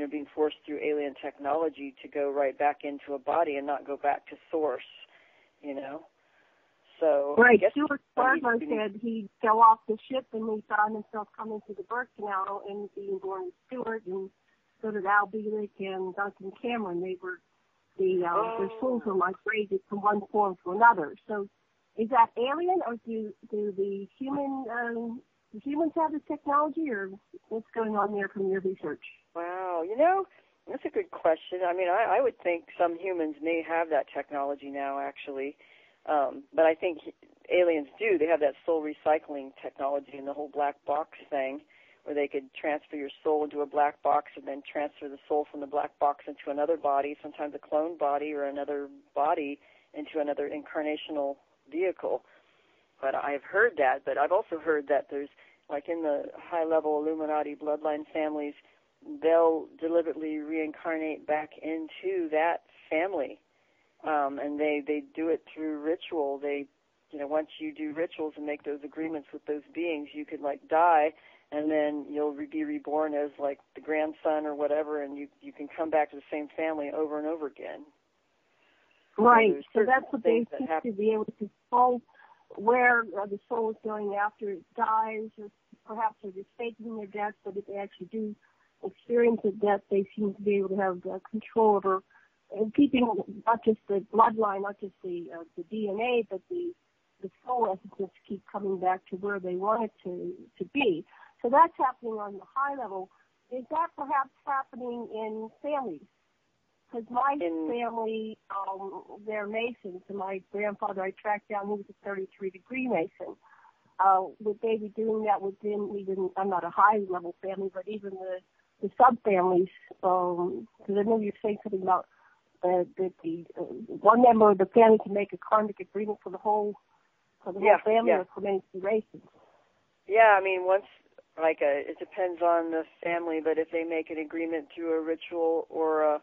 being forced through alien technology to go right back into a body and not go back to source, So right. I guess Stuart Gardner said he fell off the ship and he found himself coming to the birth canal and being born as Stuart, and so did Al Bielek and Duncan Cameron. They were their souls were migrated from one form to another. So is that alien, or do the humans have this technology, or what's going on there from your research? Wow, that's a good question. I mean, I would think some humans may have that technology now, actually. But I think aliens do. They have that soul recycling technology and the whole black box thing, where they could transfer your soul into a black box and then transfer the soul from the black box into another body, sometimes a clone body or another body into another incarnational vehicle. But I've heard that. But I've also heard that there's, like in the high-level Illuminati bloodline families, they'll deliberately reincarnate back into that family. And they do it through ritual. Once you do rituals and make those agreements with those beings, you could die, and then you'll be reborn as like the grandson or whatever, and you can come back to the same family over and over again. Right. So that's the basis to be able to control where the soul is going after it dies, or perhaps they're just faking their death, but if they actually do experience a death, they seem to be able to have control over and keeping not just the bloodline, not just the DNA, but the soul essences keep coming back to where they want it to be. So that's happening on the high level. Is that perhaps happening in families? Because my family, they're Masons, and my grandfather I tracked down, he was a 33-degree Mason. Would they be doing that within even, I'm not a high-level family, but even the sub-families? Because I know you're saying something about that the one member of the family can make a karmic agreement for the whole family or for many generations. Yeah, I mean, it depends on the family, but if they make an agreement through a ritual or a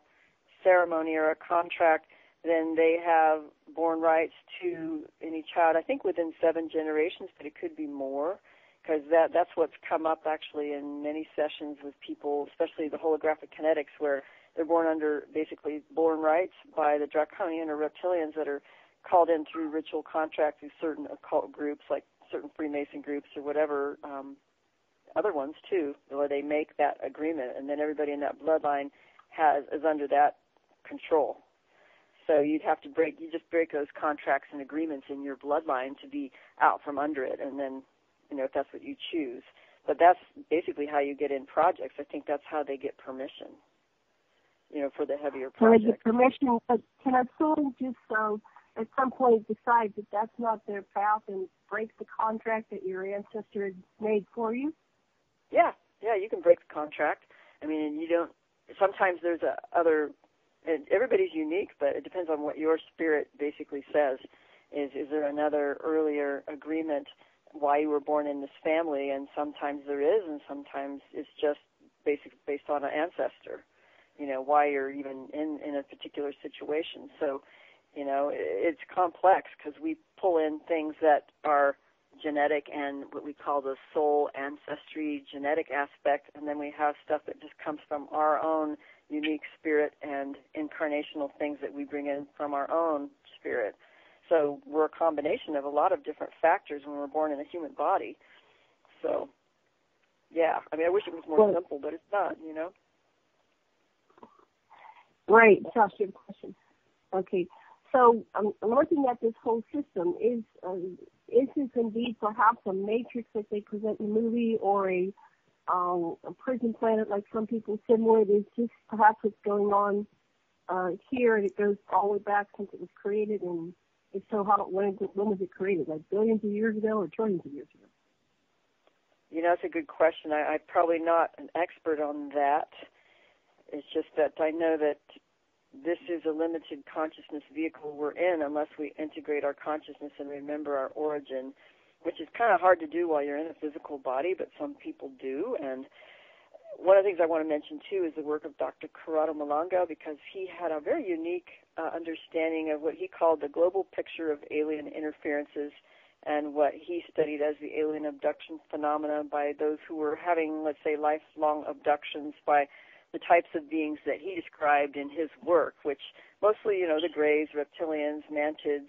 ceremony or a contract, then they have born rights to any child, I think within 7 generations, but it could be more, because that's what's come up actually in many sessions with people, especially the holographic kinetics, where they're born under basically born rights by the draconian or reptilians that are called in through ritual contract through certain occult groups, like certain Freemason groups or whatever, other ones too, where they make that agreement, and then everybody in that bloodline is under that control. So you just break those contracts and agreements in your bloodline to be out from under it, and then, if that's what you choose. But that's basically how you get in projects. I think that's how they get permission, for the heavier projects. So they get permission, but can a soul just at some point decide that that's not their path and break the contract that your ancestor had made for you? Yeah, you can break the contract. I mean, sometimes there's and everybody's unique, but it depends on what your spirit basically says. Is there another earlier agreement why you were born in this family? And sometimes there is, and sometimes it's just based on an ancestor, why you're even in a particular situation. So, it's complex because we pull in things that are genetic and what we call the soul ancestry genetic aspect, and then we have stuff that just comes from our own unique spirit and incarnational things that we bring in from our own spirit. So we're a combination of a lot of different factors when we're born in a human body. So, yeah, I mean, I wish it was more simple, but it's not, Right, Josh, you have a question. Okay, so I'm looking at this whole system. Is this indeed perhaps a matrix that they present in the movie, or a prison planet like some people simulate? Is this perhaps what's going on here, and it goes all the way back since it was created? And if so, when was it created? Like billions of years ago or trillions of years ago? That's a good question. I'm probably not an expert on that. It's just that I know that this is a limited consciousness vehicle we're in unless we integrate our consciousness and remember our origin, which is kind of hard to do while you're in a physical body, but some people do. And one of the things I want to mention, too, is the work of Dr. Corrado Malanga, because he had a very unique understanding of what he called the global picture of alien interferences and what he studied as the alien abduction phenomena by those who were having, let's say, lifelong abductions by the types of beings that he described in his work, which mostly, the Greys, reptilians, mantids,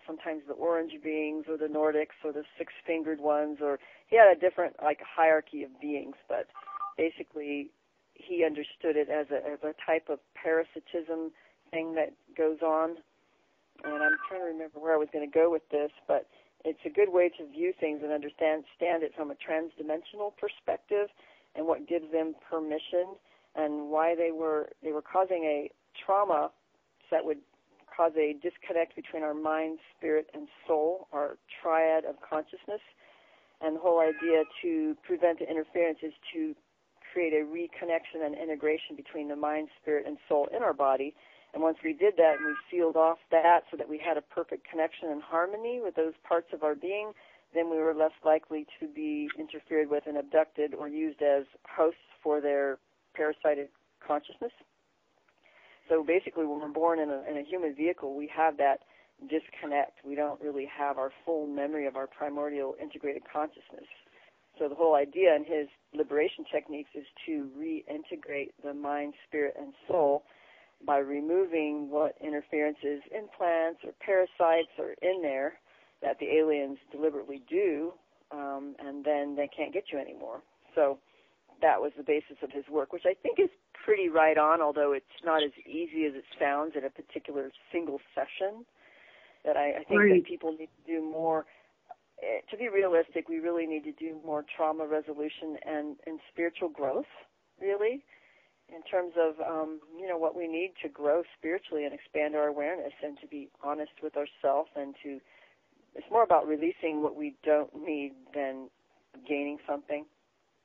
sometimes the orange beings or the Nordics or the six-fingered ones, or he had a different hierarchy of beings, but basically he understood it as a type of parasitism thing that goes on. And I'm trying to remember where I was going to go with this, but it's a good way to view things and understand it from a transdimensional perspective and what gives them permission and why they were causing a trauma that would cause a disconnect between our mind, spirit, and soul, our triad of consciousness. And the whole idea to prevent the interference is to create a reconnection and integration between the mind, spirit, and soul in our body. And once we did that and we sealed off that so that we had a perfect connection and harmony with those parts of our being, then we were less likely to be interfered with and abducted or used as hosts for their parasitic consciousness. So basically, when we're born in a human vehicle, we have that disconnect. We don't really have our full memory of our primordial integrated consciousness. So the whole idea in his liberation techniques is to reintegrate the mind, spirit, and soul by removing what interferences, implants, or parasites are in there that the aliens deliberately do, and then they can't get you anymore. So that was the basis of his work, which I think is pretty right on, although it's not as easy as it sounds in a particular single session. That I think that people need to do more. To be realistic, we really need to do more trauma resolution and spiritual growth, really, in terms of, what we need to grow spiritually and expand our awareness and to be honest with ourselves and to, it's more about releasing what we don't need than gaining something,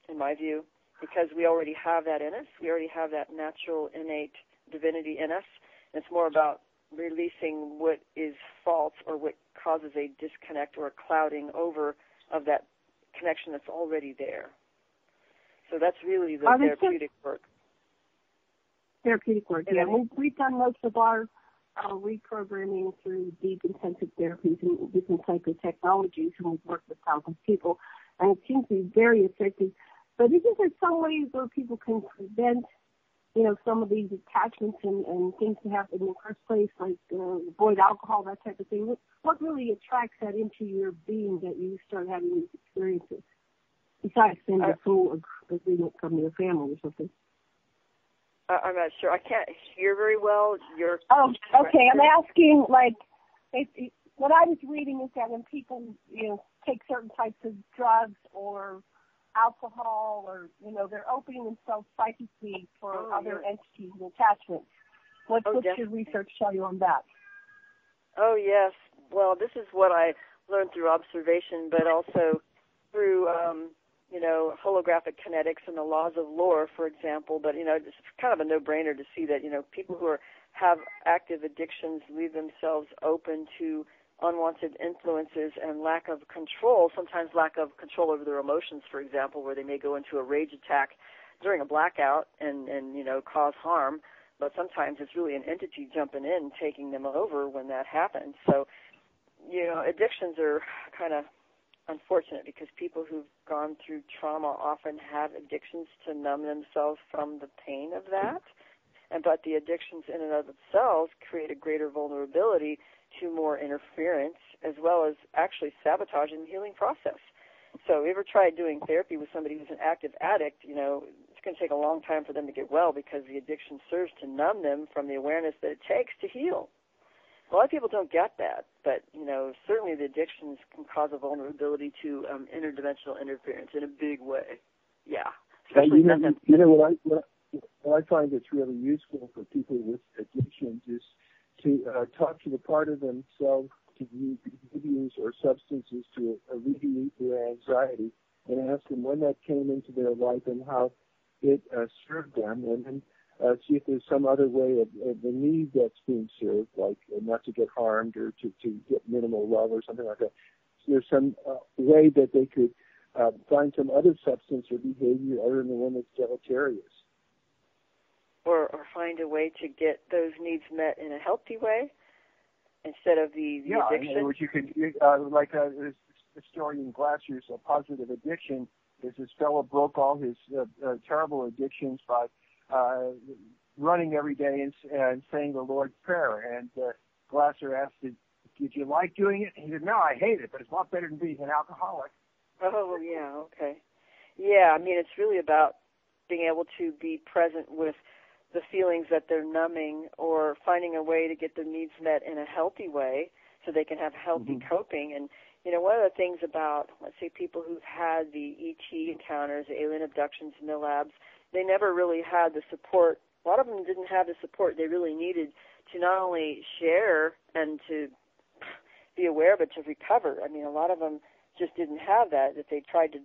in my view, because we already have that in us. We already have that natural, innate divinity in us. And it's more about releasing what is false or what causes a disconnect or a clouding over of that connection that's already there. So that's really the therapeutic work. Therapeutic work, yeah. We've done most of our reprogramming through deep intensive therapies and different psychotechnologies, and we've worked with thousands of people, and it seems to be very effective. But isn't there some ways where people can prevent, some of these attachments and things that happen in the first place, like avoid alcohol, that type of thing? What really attracts that into your being that you start having these experiences, besides then the full agreement from your family or something? I'm not sure. I can't hear very well. Okay. I'm asking, what I was reading is that when people, take certain types of drugs or alcohol or, they're opening themselves psychically for other entities and attachments. What's your research tell you on that? Oh, yes. Well, this is what I learned through observation, but also through, holographic kinetics and the laws of lore, for example. But, it's kind of a no-brainer to see that, people who have active addictions leave themselves open to unwanted influences and lack of control, sometimes lack of control over their emotions, for example, where they may go into a rage attack during a blackout and cause harm. But sometimes it's really an entity jumping in, taking them over when that happens. So, addictions are kind of unfortunate because people who've gone through trauma often have addictions to numb themselves from the pain of that. But the addictions in and of themselves create a greater vulnerability to more interference, as well as actually sabotaging the healing process. So if you ever tried doing therapy with somebody who's an active addict, it's going to take a long time for them to get well because the addiction serves to numb them from the awareness that it takes to heal. A lot of people don't get that, but, certainly the addictions can cause a vulnerability to interdimensional interference in a big way. Yeah. Especially what I find that's really useful for people with addictions is to talk to the part of themselves to use behaviors or substances to alleviate their anxiety and ask them when that came into their life and how it served them, and then see if there's some other way of the need that's being served, like not to get harmed or to get minimal love or something like that. So there's some way that they could find some other substance or behavior other than the one that's deleterious. Or find a way to get those needs met in a healthy way instead of the addiction. Yeah, which you could, like this story in Glasser's Positive Addiction, is this fellow broke all his terrible addictions by running every day and saying the Lord's Prayer. And Glasser asked, did you like doing it? He said, no, I hate it, but it's a lot better than being an alcoholic. Oh, yeah, okay. Yeah, I mean, it's really about being able to be present with the feelings that they're numbing, or finding a way to get their needs met in a healthy way so they can have healthy coping. And, you know, one of the things about, let's say, people who've had the ET encounters, the alien abductions, milabs, they never really had the support. A lot of them didn't have the support they really needed to not only share and to be aware, but to recover. I mean, a lot of them just didn't have that. If they tried to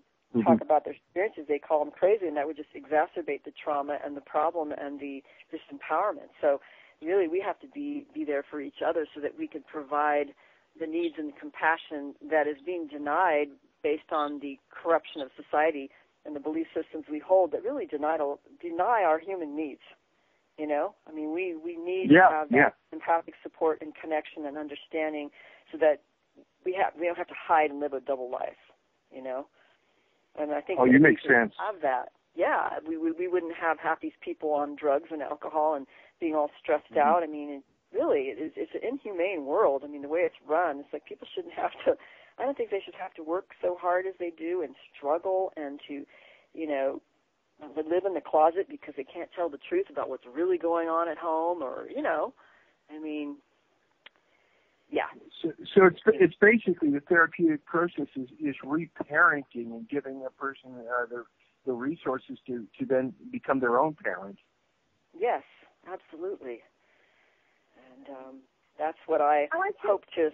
talk about their experiences, they call them crazy, and that would just exacerbate the trauma and the problem and the disempowerment. So really, we have to be there for each other so that we can provide the needs and the compassion that is being denied based on the corruption of society and the belief systems we hold that really deny our human needs. You know, I mean, we need to have that empathic support and connection and understanding so that we don't have to hide and live a double life. You know. And I think you make sense. Have that. Yeah, we wouldn't have half these people on drugs and alcohol and being all stressed out. I mean, it's an inhumane world. I mean, the way it's run, it's like people shouldn't have to. I don't think they should have to work so hard as they do and struggle and to, you know, live in the closet because they can't tell the truth about what's really going on at home, or, you know, I mean. Yeah. So it's basically the therapeutic process is reparenting and giving a person the resources to then become their own parent. Yes, absolutely. And that's what I hope to,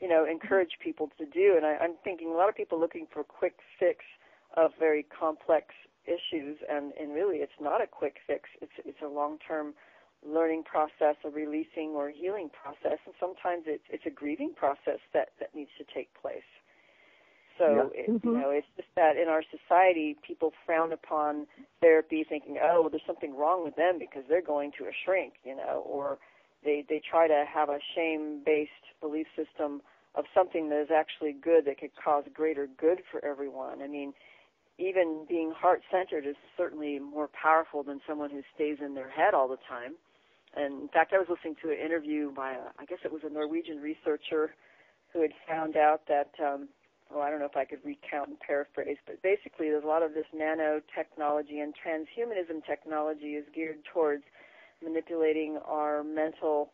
you know, encourage people to do. And I'm thinking a lot of people looking for a quick fix of very complex issues, and really it's not a quick fix. It's a long-term learning process, a releasing or healing process, and sometimes it's a grieving process that needs to take place. So, you know, it's just that in our society, people frown upon therapy thinking, oh, well, there's something wrong with them because they're going to a shrink, you know, or they try to have a shame-based belief system of something that is actually good that could cause greater good for everyone. I mean, even being heart-centered is certainly more powerful than someone who stays in their head all the time. And in fact, I was listening to an interview by, I guess it was a Norwegian researcher who had found out that, I don't know if I could recount and paraphrase, but basically there's a lot of this nanotechnology and transhumanism technology is geared towards manipulating our mental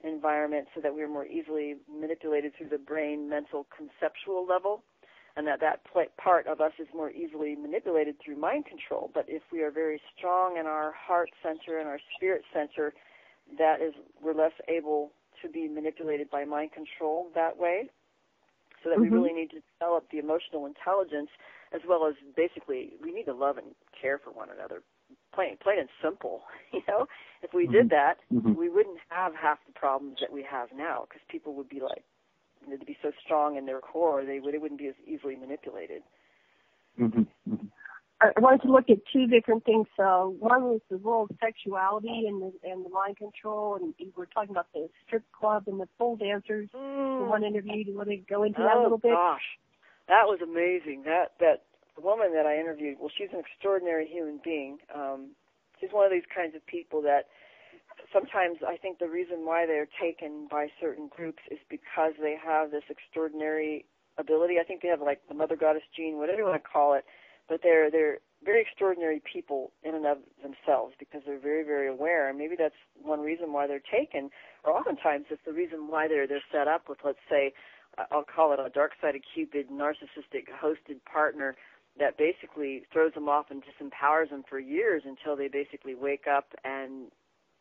environment so that we're more easily manipulated through the brain mental conceptual level, and that part of us is more easily manipulated through mind control. But if we are very strong in our heart center and our spirit center, we're less able to be manipulated by mind control that way, so that we really need to develop the emotional intelligence, as well as basically we need to love and care for one another, plain and simple. You know, if we did that, we wouldn't have half the problems that we have now, because people would be like, to be so strong in their core, they wouldn't be as easily manipulated. I wanted to look at two different things. One was the role of sexuality and the mind control, and we were talking about the strip club and the pole dancers. In one interview, do you want to go into that a little bit? Oh, gosh. That was amazing. That the woman that I interviewed, well, she's an extraordinary human being. She's one of these kinds of people that sometimes I think the reason why they're taken by certain groups is because they have this extraordinary ability. I think they have like the mother goddess gene, whatever you want to call it. But they're very extraordinary people in and of themselves because they're very, very aware. And maybe that's one reason why they're taken, or oftentimes it's the reason why they're set up with, let's say, I'll call it a Dark Side of Cupid narcissistic hosted partner that basically throws them off and disempowers them for years until they basically wake up and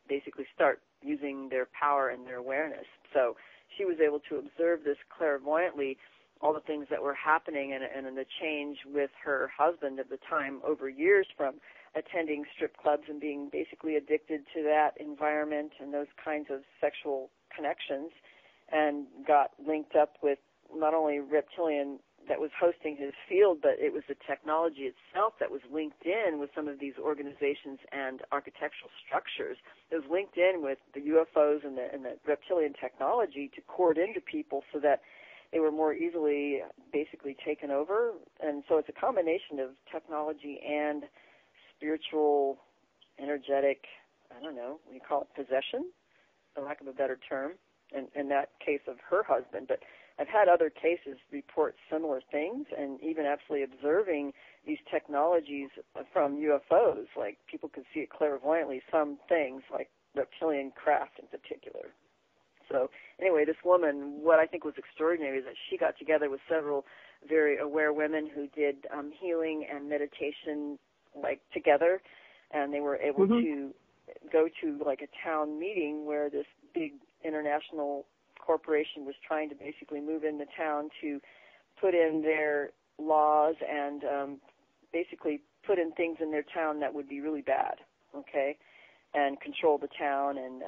basically start using their power and their awareness. So she was able to observe this clairvoyantly, all the things that were happening and the change with her husband at the time over years from attending strip clubs and being basically addicted to that environment and those kinds of sexual connections, and got linked up with not only Reptilian that was hosting his field, but it was the technology itself that was linked in with some of these organizations and architectural structures. It was linked in with the UFOs and the reptilian technology to cord into people so that they were more easily basically taken over. And so it's a combination of technology and spiritual energetic, I don't know, we call it possession, for lack of a better term, in that case of her husband. But I've had other cases report similar things, and even absolutely observing these technologies from UFOs, like people could see it clairvoyantly, some things like reptilian craft in particular. So anyway, this woman, what I think was extraordinary is that she got together with several very aware women who did healing and meditation like together, and they were able to go to like a town meeting where this big international corporation was trying to basically move in the town to put in their laws and basically put in things in their town that would be really bad, okay, and control the town and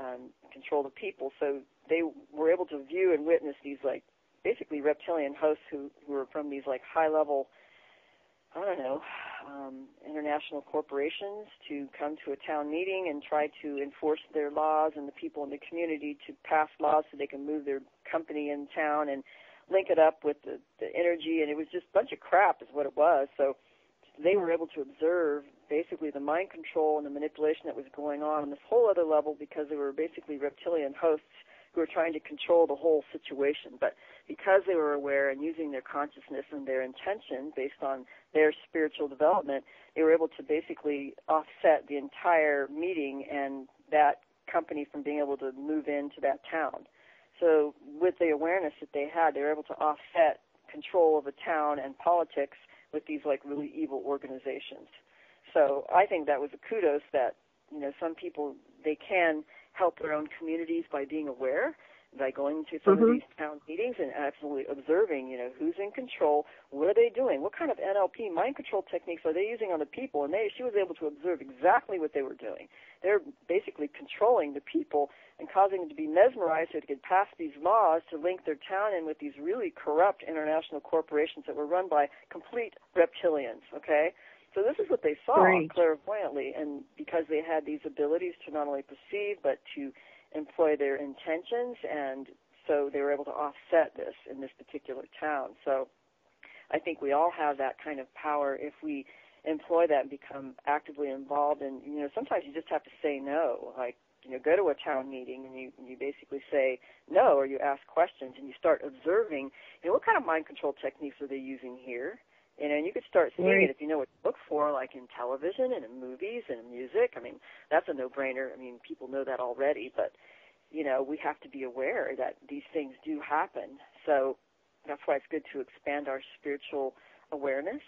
control the people. So they were able to view and witness these like basically reptilian hosts who were from these like high-level, I don't know, international corporations to come to a town meeting and try to enforce their laws, and the people in the community to pass laws so they can move their company in town and link it up with the energy. And it was just a bunch of crap is what it was. So they were able to observe basically the mind control and the manipulation that was going on this whole other level, because they were basically reptilian hosts who were trying to control the whole situation. But because they were aware and using their consciousness and their intention based on their spiritual development, they were able to basically offset the entire meeting and that company from being able to move into that town. So with the awareness that they had, they were able to offset control of a town and politics with these like really evil organizations. So I think that was a kudos that, you know, some people, they can help their own communities by being aware, by going to some of these town meetings and absolutely observing, you know, who's in control, what are they doing, what kind of NLP mind control techniques are they using on the people, and she was able to observe exactly what they were doing. They're basically controlling the people and causing them to be mesmerized so they could pass these laws to link their town in with these really corrupt international corporations that were run by complete reptilians, okay? So this is what they saw clairvoyantly, and because they had these abilities to not only perceive but to employ their intentions, and so they were able to offset this in this particular town. So I think we all have that kind of power if we employ that and become actively involved. And, you know, sometimes you just have to say no, like, you know, go to a town meeting and you basically say no, or you ask questions and you start observing, you know, what kind of mind control techniques are they using here? You know, and you could start seeing it if you know what to look for, like in television and in movies and in music. I mean, that's a no-brainer. I mean, people know that already, but, you know, we have to be aware that these things do happen. So that's why it's good to expand our spiritual awareness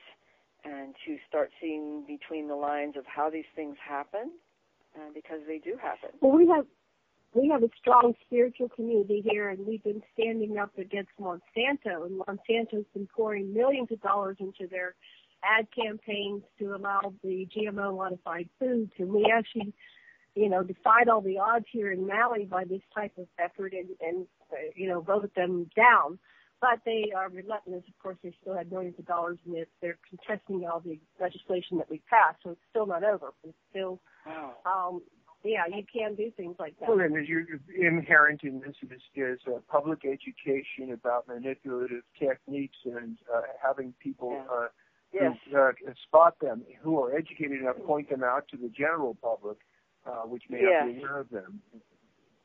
and to start seeing between the lines of how these things happen, because they do happen. Well, we have a strong spiritual community here, and we've been standing up against Monsanto, and Monsanto's been pouring millions of dollars into their ad campaigns to allow the GMO-modified foods, and we actually, you know, defied all the odds here in Maui by this type of effort and you know, voted them down. But they are relentless. Of course, they still have millions of dollars in it. They're contesting all the legislation that we passed, so it's still not over. It's still, yeah, you can do things like that. Well, and inherent in this is public education about manipulative techniques and having people spot them who are educated enough, point them out to the general public, which may not be aware of them.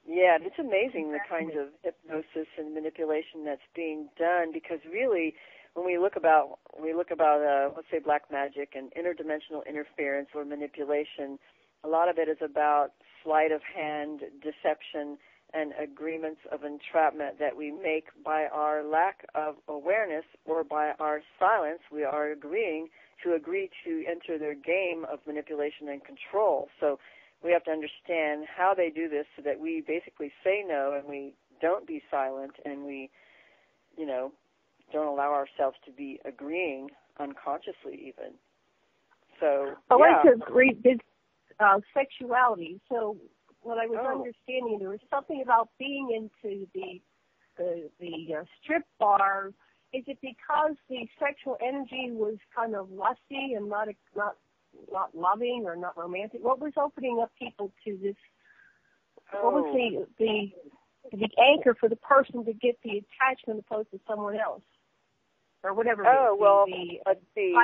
Yeah, it's amazing the kinds of hypnosis and manipulation that's being done, because really, when we look about let's say black magic and interdimensional interference or manipulation, a lot of it is about sleight of hand, deception, and agreements of entrapment that we make by our lack of awareness or by our silence. We are agree to enter their game of manipulation and control. So we have to understand how they do this so that we basically say no and we don't be silent and we, you know, don't allow ourselves to be agreeing unconsciously even. So, I like to read this sexuality. So what I was understanding, there was something about being into the strip bar. Is it because the sexual energy was kind of lusty and not loving or not romantic? What was opening up people to this? What was the anchor for the person to get the attachment opposed to someone else or whatever? Let's see.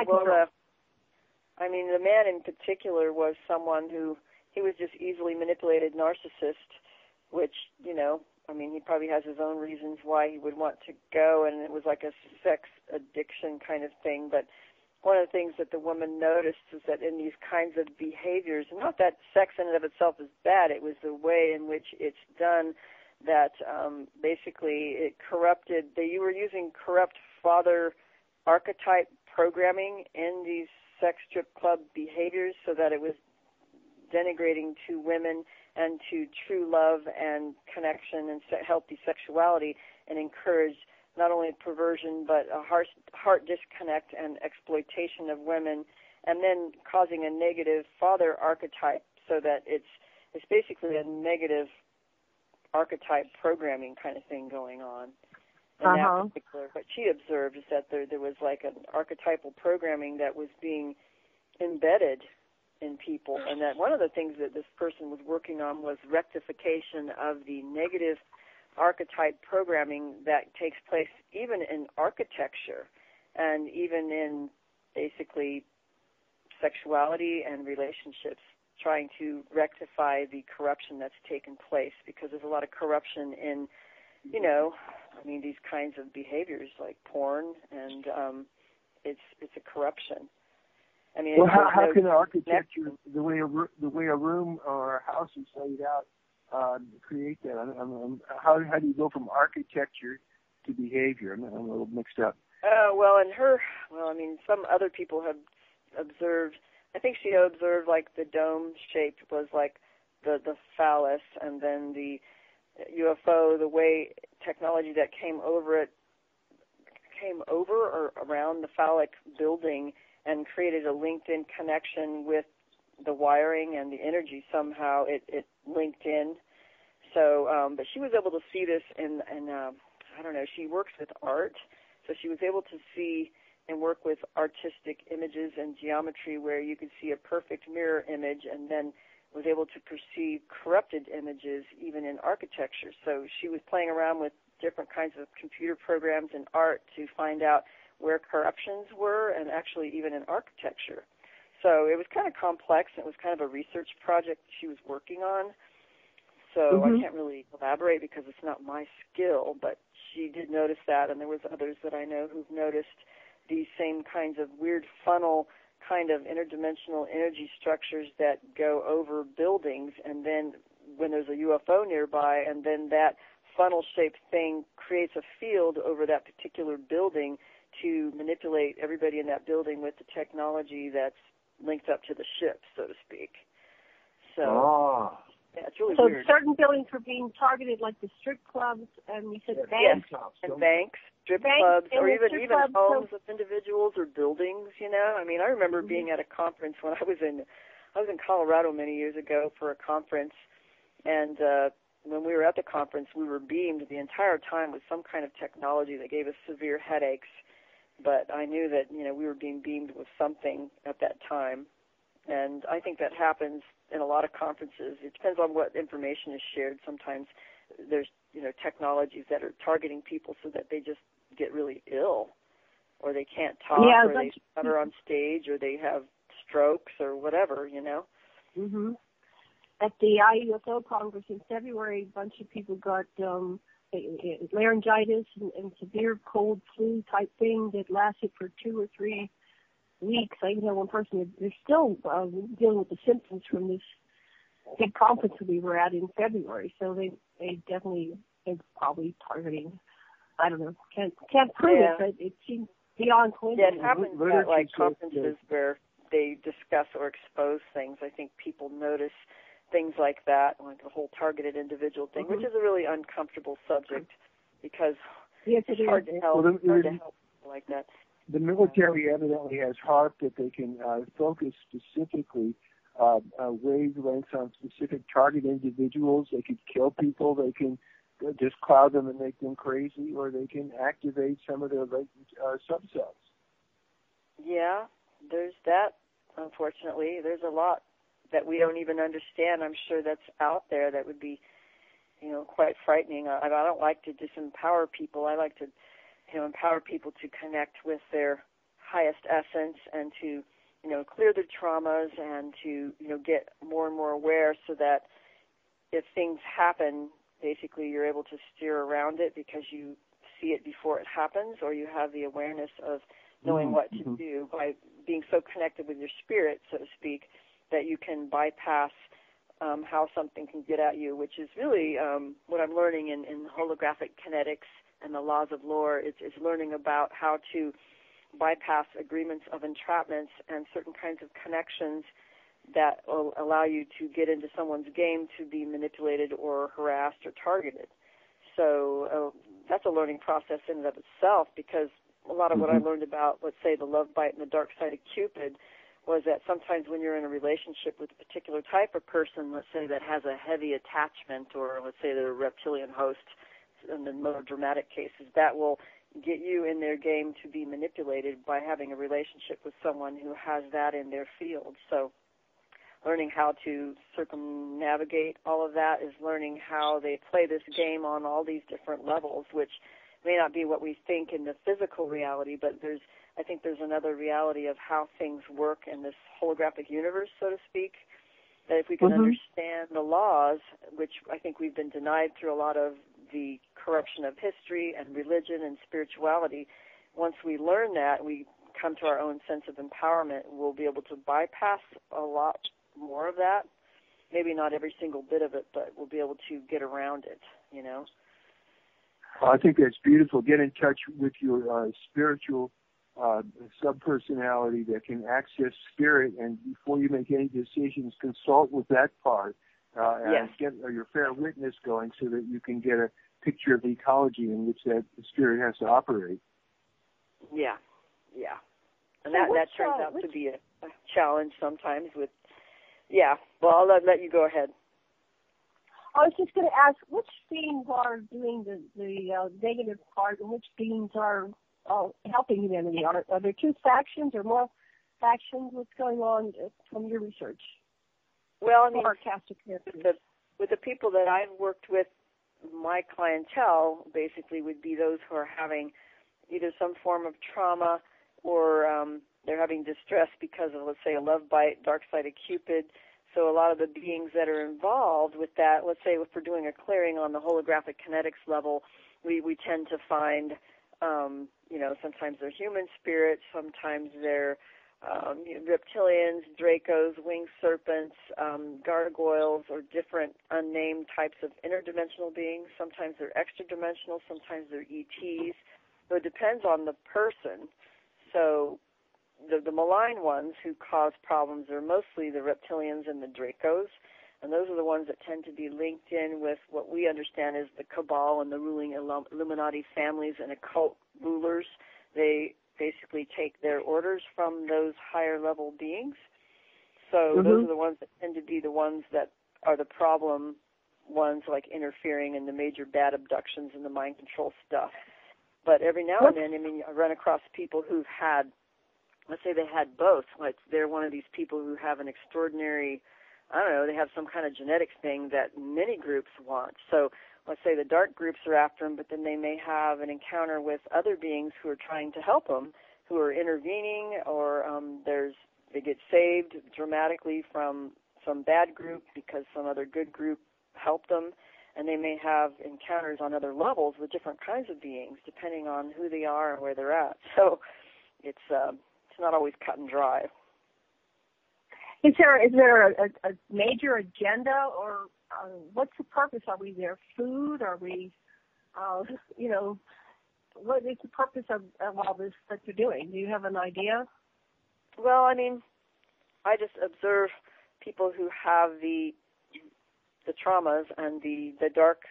I mean, the man in particular was someone who he was just easily manipulated narcissist, which, you know, I mean, he probably has his own reasons why he would want to go, and it was like a sex addiction kind of thing. But one of the things that the woman noticed is that in these kinds of behaviors, not that sex in and of itself is bad, it was the way in which it's done that basically it corrupted. You were using corrupt father archetype programming in these sex strip club behaviors so that it was denigrating to women and to true love and connection and healthy sexuality, and encouraged not only perversion but a heart disconnect and exploitation of women, and then causing a negative father archetype so that it's basically a negative archetype programming kind of thing going on. In that particular, what she observed is that there was like an archetypal programming that was being embedded in people, and that one of the things that this person was working on was rectification of the negative archetype programming that takes place even in architecture and even in basically sexuality and relationships, trying to rectify the corruption that's taken place, because there's a lot of corruption in, you know, I mean, these kinds of behaviors like porn, and it's a corruption. I mean, well, how can architecture, the way a room or a house is laid out, create that? How do you go from architecture to behavior? I'm a little mixed up. I mean, some other people have observed. I think she observed like the dome shape was like the phallus, and then the UFO, the way technology that came over or around the phallic building and created a linked-in connection with the wiring and the energy. Somehow it linked in. So, but she was able to see this in I don't know, she works with art, so she was able to see and work with artistic images and geometry where you could see a perfect mirror image, and then was able to perceive corrupted images even in architecture. So she was playing around with different kinds of computer programs and art to find out where corruptions were, and actually even in architecture. So it was kind of complex. It was kind of a research project she was working on. So I can't really elaborate because it's not my skill, but she did notice that, and there was others that I know who've noticed these same kinds of weird funnel kind of interdimensional energy structures that go over buildings, and then when there's a UFO nearby, and then that funnel-shaped thing creates a field over that particular building to manipulate everybody in that building with the technology that's linked up to the ship, so to speak. So, yeah, it's really weird. So certain buildings were being targeted, like the strip clubs, and we said banks. Yes, and banks, strip clubs, or even homes of individuals or buildings, you know. I mean, I remember being at a conference when I was in Colorado many years ago for a conference, and when we were at the conference, we were beamed the entire time with some kind of technology that gave us severe headaches. But I knew that, you know, we were being beamed with something at that time. And I think that happens in a lot of conferences. It depends on what information is shared. Sometimes there's, you know, technologies that are targeting people so that they just get really ill, or they can't talk, or they stutter on stage, or they have strokes or whatever, you know. At the IUFO Congress in February, a bunch of people got laryngitis and severe cold flu type thing that lasted for 2 or 3 weeks. I even had one person, they're still dealing with the symptoms from this big conference that we were at in February. So they definitely are probably targeting, I don't know, can't prove it, but it seems beyond coincidence. Yeah, it happens at like conferences where they discuss or expose things. I think people notice things like that, like the whole targeted individual thing, which is a really uncomfortable subject because it's hard to help people like that. The military evidently has HAARP that they can focus specifically wavelengths on specific target individuals. They could kill people. They can just cloud them and make them crazy, or they can activate some of their latent subcells. Yeah, there's that, unfortunately. There's a lot that we don't even understand. I'm sure that's out there that would be, you know, quite frightening. I don't like to disempower people. I like to, you know, empower people to connect with their highest essence and to clear their traumas and to, get more and more aware so that if things happen, basically you're able to steer around it because you see it before it happens, or you have the awareness of knowing what to do by being so connected with your spirit, so to speak, that you can bypass how something can get at you, which is really what I'm learning in holographic kinetics and the laws of lore. Is learning about how to bypass agreements of entrapments and certain kinds of connections that will allow you to get into someone's game to be manipulated or harassed or targeted. So that's a learning process in and of itself, because a lot of what I learned about, let's say, the love bite and the dark side of Cupid was that sometimes when you're in a relationship with a particular type of person, let's say, that has a heavy attachment, or let's say they're a reptilian host in the more dramatic cases, that will get you in their game to be manipulated by having a relationship with someone who has that in their field. So learning how to circumnavigate all of that is learning how they play this game on all these different levels, which may not be what we think in the physical reality, but I think there's another reality of how things work in this holographic universe, so to speak, that if we can understand the laws, which I think we've been denied through a lot of the corruption of history and religion and spirituality, once we learn that, we come to our own sense of empowerment, we'll be able to bypass a lot more of that. Maybe not every single bit of it, but we'll be able to get around it, I think that's beautiful. Get in touch with your spiritual subpersonality that can access spirit, and before you make any decisions, consult with that part and get your fair witness going so that you can get a picture of the ecology in which that spirit has to operate. Yeah. And that turns out to be a challenge sometimes with, well, I'll let you go ahead. I was just going to ask, which beings are doing the negative part and which beings are helping humanity? Are there two factions or more factions? What's going on from your research? Well, I mean, with the people that I've worked with, my clientele basically would be those who are having either some form of trauma or they're having distress because of, let's say, a love bite, dark side of Cupid. So a lot of the beings that are involved with that, let's say if we're doing a clearing on the holographic kinetics level, we tend to find, sometimes they're human spirits, sometimes they're reptilians, dracos, winged serpents, gargoyles, or different unnamed types of interdimensional beings. Sometimes they're extra-dimensional, sometimes they're ETs. So it depends on the person. So the malign ones who cause problems are mostly the reptilians and the dracos, and those are the ones that tend to be linked in with what we understand as the cabal and the ruling Illuminati families and occult rulers. They basically take their orders from those higher level beings. So those are the ones that tend to be the ones that are the problem ones, like interfering in the major bad abductions and the mind control stuff. But every now and then, I run across people who've had, let's say they had both. Like they're one of these people who have an extraordinary, they have some kind of genetics thing that many groups want. So let's say the dark groups are after them, but then they may have an encounter with other beings who are trying to help them, who are intervening, or they get saved dramatically from some bad group because some other good group helped them. And they may have encounters on other levels with different kinds of beings, depending on who they are and where they're at. So it's not always cut and dry. Is there a major agenda, or what's the purpose? Are we there? Food? Are we, what is the purpose of all this that you're doing? Do you have an idea? Well, I just observe people who have the traumas and the dark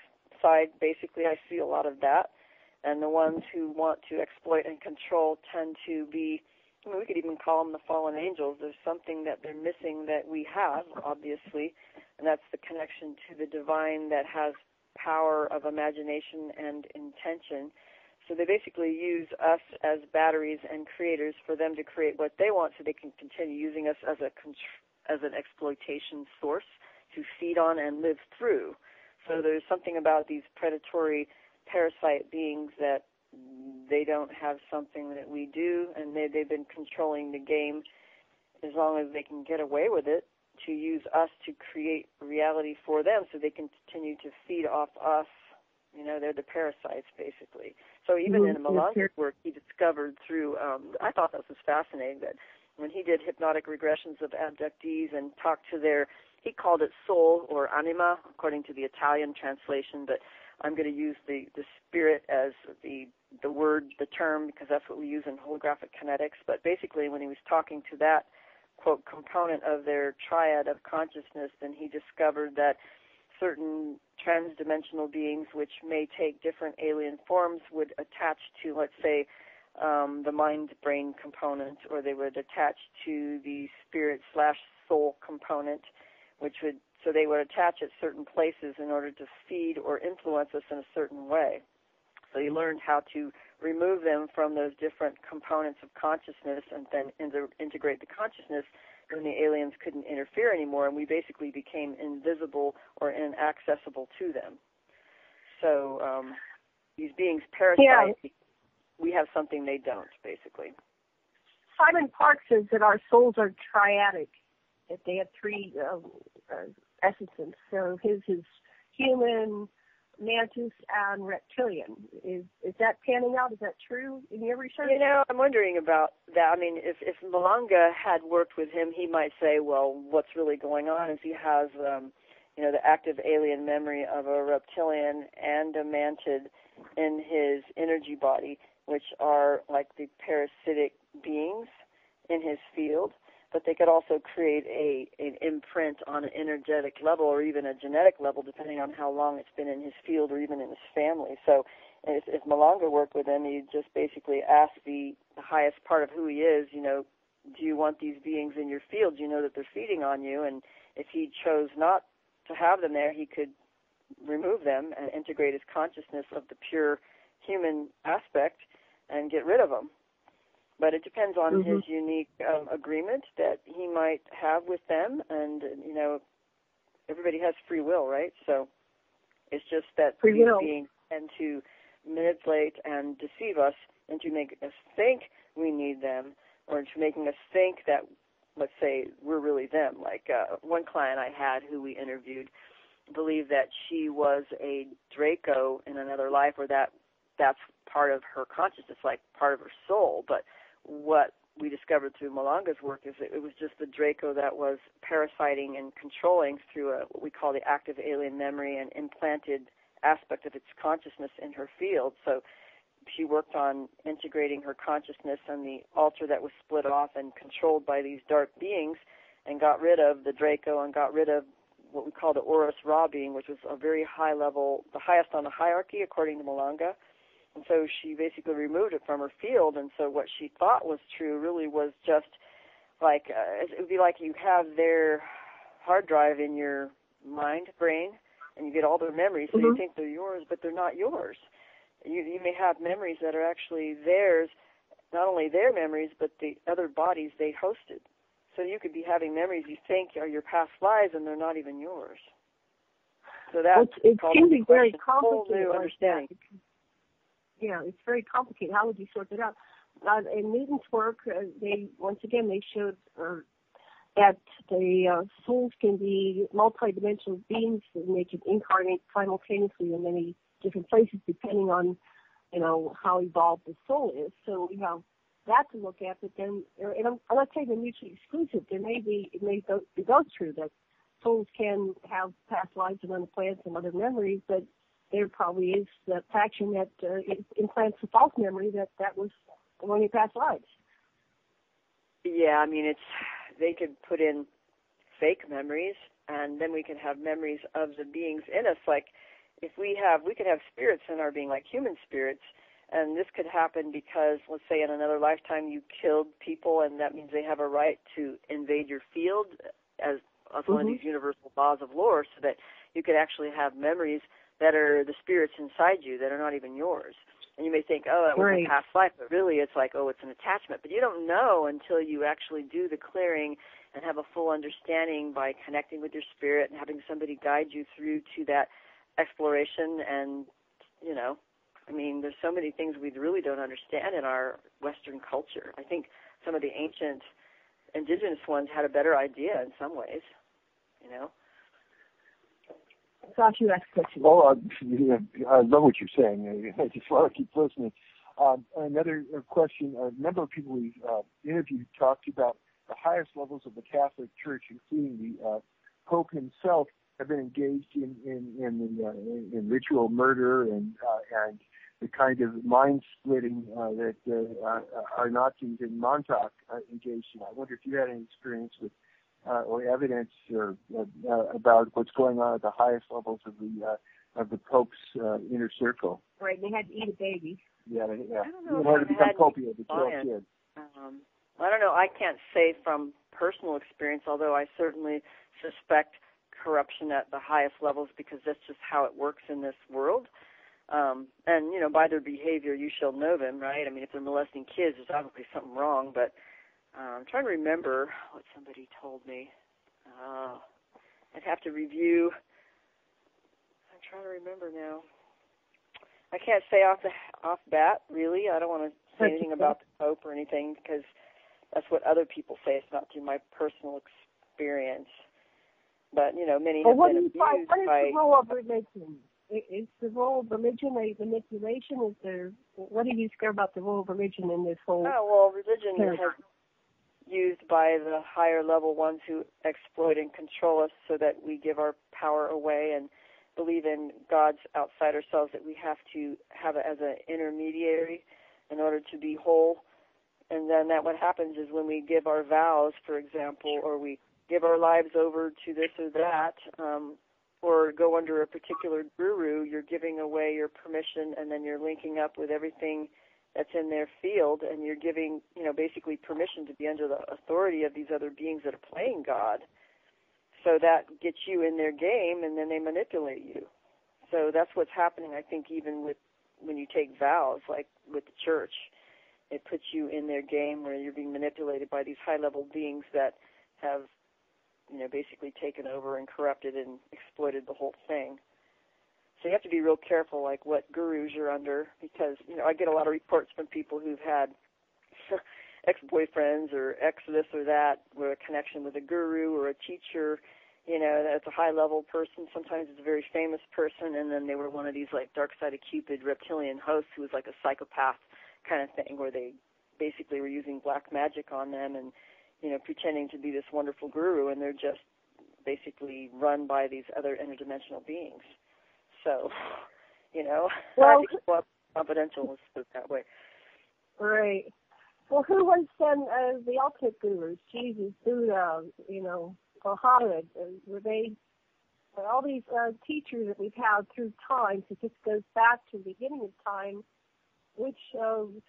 side. Basically, I see a lot of that. And the ones who want to exploit and control tend to be, we could even call them the fallen angels. There's something that they're missing that we have, obviously, and that's the connection to the divine that has power of imagination and intention. So they basically use us as batteries and creators for them to create what they want so they can continue using us as an exploitation source to feed on and live through. So there's something about these predatory parasite beings that they don't have something that we do, and they've been controlling the game as long as they can get away with it, to use us to create reality for them so they can continue to feed off us. You know, they're the parasites, basically. So even in Malanga's work, he discovered through, I thought this was fascinating, that when he did hypnotic regressions of abductees and talked to their, he called it soul or anima, according to the Italian translation, but I'm going to use the spirit as the word, the term, because that's what we use in holographic kinetics. But basically, when he was talking to that, quote, component of their triad of consciousness, then he discovered that certain transdimensional beings, which may take different alien forms, would attach to, let's say, the mind-brain component, or they would attach to the spirit/soul component, which would, so they would attach at certain places in order to feed or influence us in a certain way. So he learned how to remove them from those different components of consciousness and then integrate the consciousness, and the aliens couldn't interfere anymore, and we basically became invisible or inaccessible to them. So these beings parasite, we have something they don't, basically. Simon Park says that our souls are triadic, that they have three essences. So his is human, mantis, and reptilian. Is that panning out? Is that true in your research? You know, I'm wondering about that. I mean, if Malanga had worked with him, he might say, well, what's really going on is he has, you know, the active alien memory of a reptilian and a mantid in his energy body, which are like the parasitic beings in his field. But they could also create an imprint on an energetic level or even a genetic level, depending on how long it's been in his field or even in his family. So if Malanga worked with him, he'd just basically ask the highest part of who he is, you know, do you want these beings in your field? You know that they're feeding on you. And if he chose not to have them there, he could remove them and integrate his consciousness of the pure human aspect and get rid of them. But it depends on his unique agreement that he might have with them. And, you know, everybody has free will, right? So it's just that these beings tend to manipulate and deceive us into making us think we need them, or into making us think that, let's say, we're really them. Like one client I had who we interviewed believed that she was a Draco in another life, or that's part of her consciousness, like part of her soul. But what we discovered through Malanga's work is that it was just the Draco that was parasiting and controlling through what we call the active alien memory and implanted aspect of its consciousness in her field. So she worked on integrating her consciousness and the altar that was split off and controlled by these dark beings, and got rid of the Draco and got rid of what we call the Horus Ra being, which was a very high level, the highest on the hierarchy according to Malanga. And so she basically removed it from her field, and so what she thought was true really was just like, it would be like you have their hard drive in your mind, brain, and you get all their memories, so you think they're yours, but they're not yours. You may have memories that are actually theirs, not only their memories, but the other bodies they hosted. So you could be having memories you think are your past lives, and they're not even yours. So that's it can be very whole complicated. new understanding. Yeah, it's very complicated. How would you sort it out? In Newton's work, they showed that the souls can be multidimensional beings, and they can incarnate simultaneously in many different places, depending on, you know, how evolved the soul is. So we have that to look at. But then, and I'm not saying they're mutually exclusive. It may go true that souls can have past lives and other planets and other memories, but there probably is the faction that implants a false memory that was one of your past lives. Yeah, I mean, they could put in fake memories, and then we can have memories of the beings in us. Like if we could have spirits in our being, like human spirits, and this could happen because, let's say, in another lifetime you killed people, and that means they have a right to invade your field as one of these universal laws of lore, so that you could actually have memories that are the spirits inside you that are not even yours. And you may think, oh, that was a past life, but really it's like, oh, it's an attachment. But you don't know until you actually do the clearing and have a full understanding by connecting with your spirit and having somebody guide you through to that exploration. And, you know, I mean, there's so many things we really don't understand in our Western culture. I think some of the ancient indigenous ones had a better idea in some ways, you know. Sasha, you asked a question. Well, I love what you're saying. I just want to keep listening. Another question, a number of people we've interviewed talked about the highest levels of the Catholic Church, including the Pope himself, have been engaged in ritual murder and the kind of mind splitting that our Nazis in Montauk engaged in. I wonder if you had any experience with or evidence or about what's going on at the highest levels of the Pope's inner circle. Right, they had to eat a baby. Yeah. I don't know if I become had Pope, to kill kids. I don't know. I can't say from personal experience, although I certainly suspect corruption at the highest levels because that's just how it works in this world. And, you know, by their behavior, you shall know them, right? I mean, if they're molesting kids, there's obviously something wrong. But I'm trying to remember what somebody told me. I'd have to review. I'm trying to remember now. I can't say off bat, really. I don't want to say anything about the Pope or anything because that's what other people say. It's not through my personal experience. But, you know, many have been abused by... What is the role of religion? Is the role of religion a manipulation? What do you discover about the role of religion in this whole... Oh, well, religion has used by the higher level ones who exploit and control us so that we give our power away and believe in gods outside ourselves that we have to have it as an intermediary in order to be whole. And then what happens is when we give our vows, for example, or we give our lives over to this or that, or go under a particular guru, you're giving away your permission, and then you're linking up with everything that's in their field, and you're giving, you know, basically permission to be under the authority of these other beings that are playing God. So that gets you in their game, and then they manipulate you. So that's what's happening, I think, even with when you take vows, like with the church. It puts you in their game where you're being manipulated by these high-level beings that have, you know, basically taken over and corrupted and exploited the whole thing. So you have to be real careful, like what gurus you're under, because, you know, I get a lot of reports from people who've had ex-boyfriends or ex-this or that with a connection with a guru or a teacher, you know, that's a high-level person. Sometimes it's a very famous person, and then they were one of these, like, Dark Side of Cupid reptilian hosts who was like a psychopath kind of thing where they basically were using black magic on them and, you know, pretending to be this wonderful guru, and they're just basically run by these other interdimensional beings. So, you know, I think it's confidential, let's put it that way. Right. Well, who was then the ultimate gurus? Jesus, Buddha, you know, Muhammad? Were they all these teachers that we've had through time? So this goes back to the beginning of time. Which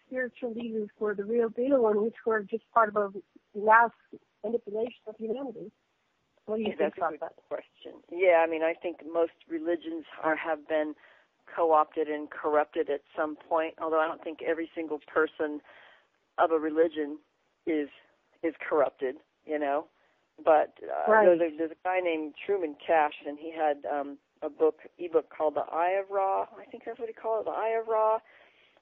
spiritual leaders were the real deal, and which were just part of a mass manipulation of humanity? What do you think about that? Question. Yeah, I mean, I think most religions have been co-opted and corrupted at some point. Although I don't think every single person of a religion is corrupted, you know. But right. there's a guy named Truman Cash, and he had ebook called The Eye of Ra. I think that's what he called it, The Eye of Ra.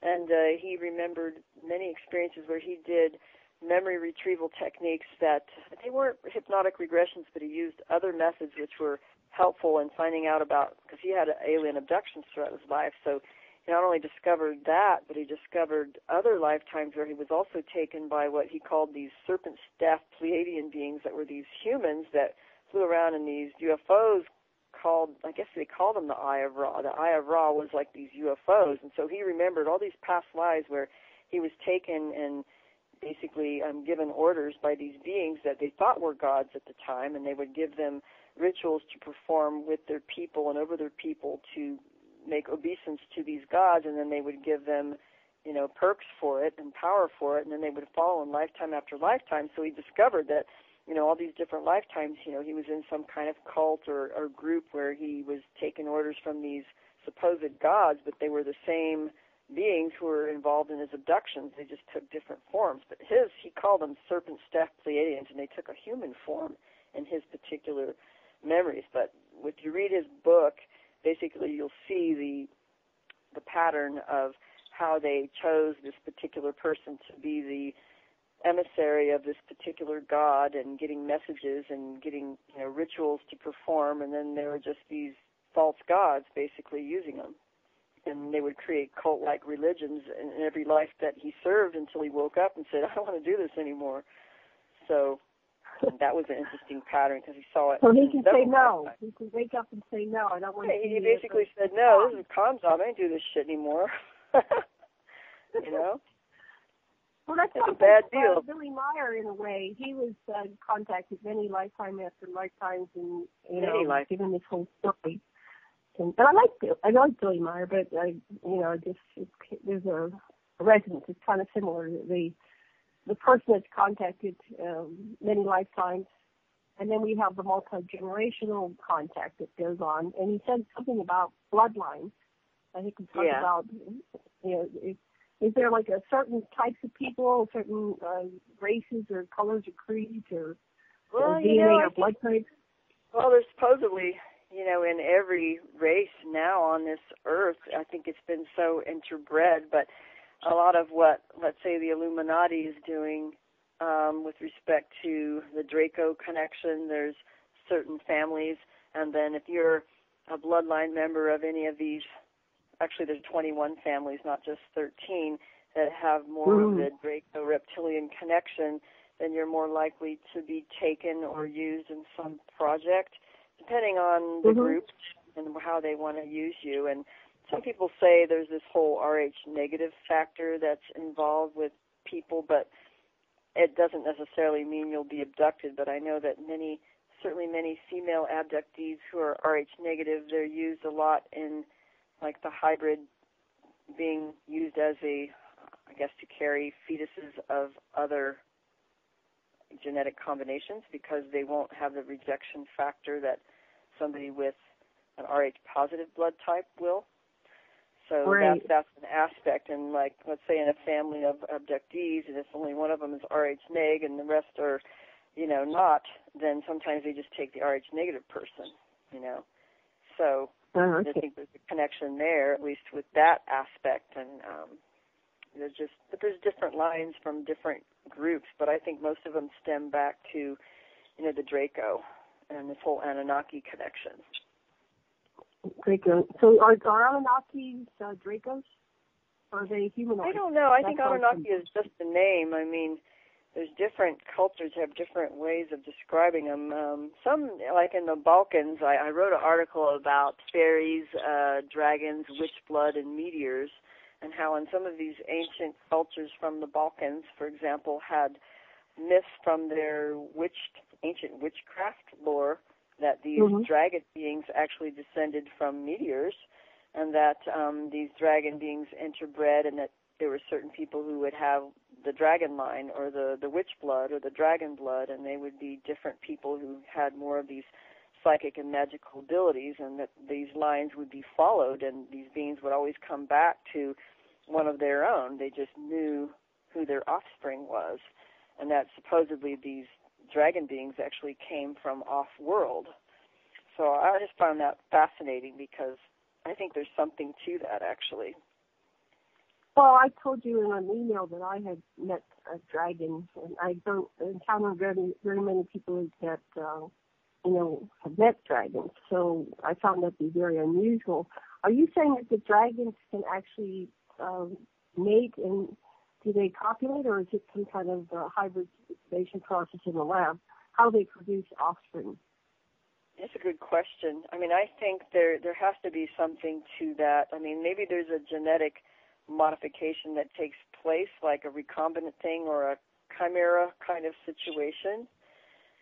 And he remembered many experiences where he did memory retrieval techniques that they weren't hypnotic regressions, but he used other methods which were helpful in finding out about, because he had alien abductions throughout his life. So he not only discovered that, but he discovered other lifetimes where he was also taken by what he called these serpent staff Pleiadian beings that were these humans that flew around in these UFOs called, I guess they called them the Eye of Ra. The Eye of Ra was like these UFOs, and so he remembered all these past lives where he was taken and basically given orders by these beings that they thought were gods at the time, and they would give them rituals to perform with their people and over their people to make obeisance to these gods, and then they would give them, you know, perks for it and power for it, and then they would follow in lifetime after lifetime. So he discovered that, you know, all these different lifetimes, you know, he was in some kind of cult or group where he was taking orders from these supposed gods, but they were the same beings who were involved in his abductions. They just took different forms. But he called them serpent staff Pleiadians, and they took a human form in his particular memories. But if you read his book, basically you'll see the pattern of how they chose this particular person to be emissary of this particular god and getting messages and getting, rituals to perform, and then there were just these false gods basically using them. And they would create cult-like religions in every life that he served until he woke up and said, I don't want to do this anymore. So that was an interesting pattern because he saw it. So he can say no. He can wake up and say no. I don't want to. He basically said, no, this is a con job. I ain't do this shit anymore. Well, that's a bad deal. Billy Meyer, in a way, he was contacted many lifetime after lifetimes, and given this whole story. And I like Billy Meyer, but there's a resonance. It's kind of similar. The person that's contacted many lifetimes, and then we have the multi-generational contact that goes on. And he said something about bloodlines. I think we talked about, is there like a certain types of people, certain races or colors or creeds or DNA or blood types? Well, there's supposedly, in every race now on this earth, I think it's been so interbred, but a lot of what, let's say, the Illuminati is doing with respect to the Draco connection, there's certain families, and then if you're a bloodline member of any of these, actually there's 21 families, not just 13, that have more of the Draco reptilian connection, then you're more likely to be taken or used in some project, depending on the group and how they want to use you. And some people say there's this whole Rh negative factor that's involved with people, but it doesn't necessarily mean you'll be abducted. But I know that certainly many female abductees who are Rh negative, they're used a lot in like the hybrid being used as to carry fetuses of other genetic combinations because they won't have the rejection factor that somebody with an Rh positive blood type will. So that's an aspect. And like, let's say in a family of abductees, and if only one of them is Rh neg and the rest are, not, then sometimes they just take the Rh negative person, So I think there's a connection there, at least with that aspect. And there's different lines from different groups, but I think most of them stem back to, the Draco and this whole Anunnaki connection. Draco. So are Anunnakis Dracos? Or are they humanoid? I don't know. I think Anunnaki is just a name. I mean, there's different cultures have different ways of describing them. Some, like in the Balkans, I wrote an article about fairies, dragons, witch blood, and meteors, and how in some of these ancient cultures from the Balkans, for example, had myths from their ancient witchcraft lore that these dragon beings actually descended from meteors, and that these dragon beings interbred, and that there were certain people who would have the dragon line or the witch blood or the dragon blood, and they would be different people who had more of these psychic and magical abilities, and that these lines would be followed, and these beings would always come back to one of their own. They just knew who their offspring was, and that supposedly these dragon beings actually came from off-world. So I just found that fascinating because I think there's something to that, actually. Well, I told you in an email that I had met a dragon, and I don't encounter very many people that, have met dragons. So I found that to be very unusual. Are you saying that the dragons can actually mate, and do they copulate, or is it some kind of hybridization process in the lab? How do they produce offspring? That's a good question. I mean, I think there has to be something to that. I mean, maybe there's a genetic modification that takes place, like a recombinant thing or a chimera kind of situation.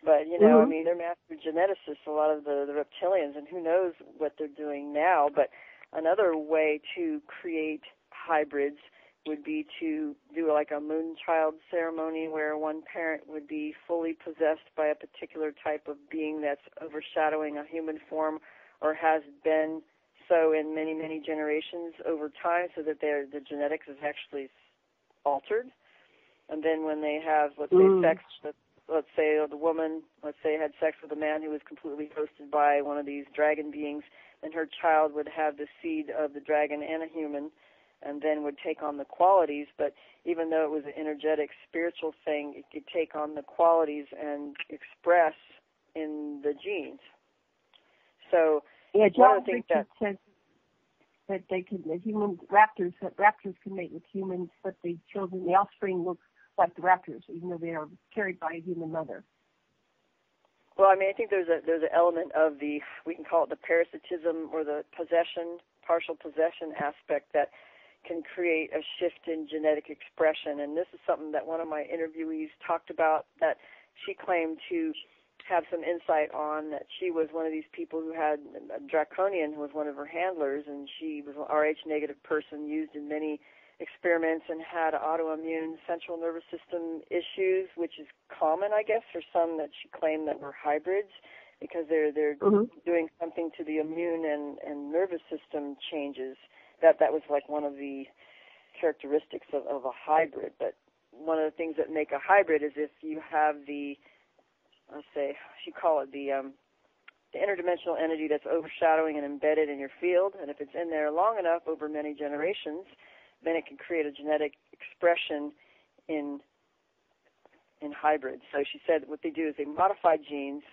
But, I mean, they're master geneticists, a lot of the reptilians, and who knows what they're doing now. But another way to create hybrids would be to do like a moonchild ceremony where one parent would be fully possessed by a particular type of being that's overshadowing a human form or has been so in many, many generations over time, so that the genetics is actually altered. And then when they have, let's say, sex with, let's say the woman, had sex with a man who was completely hosted by one of these dragon beings, then her child would have the seed of the dragon and a human, and then would take on the qualities. But even though it was an energetic, spiritual thing, it could take on the qualities and express in the genes. So one of the things that says that they can, the raptors can mate with humans, but the children, the offspring, look like the raptors, even though they are carried by a human mother. Well, I mean, I think there's an element of we can call it the parasitism or the partial possession aspect that can create a shift in genetic expression. And this is something that one of my interviewees talked about, that she claimed to have some insight on, that she was one of these people who had a draconian who was one of her handlers, and she was an Rh negative person used in many experiments and had autoimmune central nervous system issues, which is common, I guess, for some that she claimed that were hybrids, because they're doing something to the immune and nervous system changes. That was like one of the characteristics of a hybrid. But one of the things that make a hybrid is if you have she call it the interdimensional energy that's overshadowing and embedded in your field, and if it's in there long enough over many generations, then it can create a genetic expression in hybrids. So she said what they do is they modify genes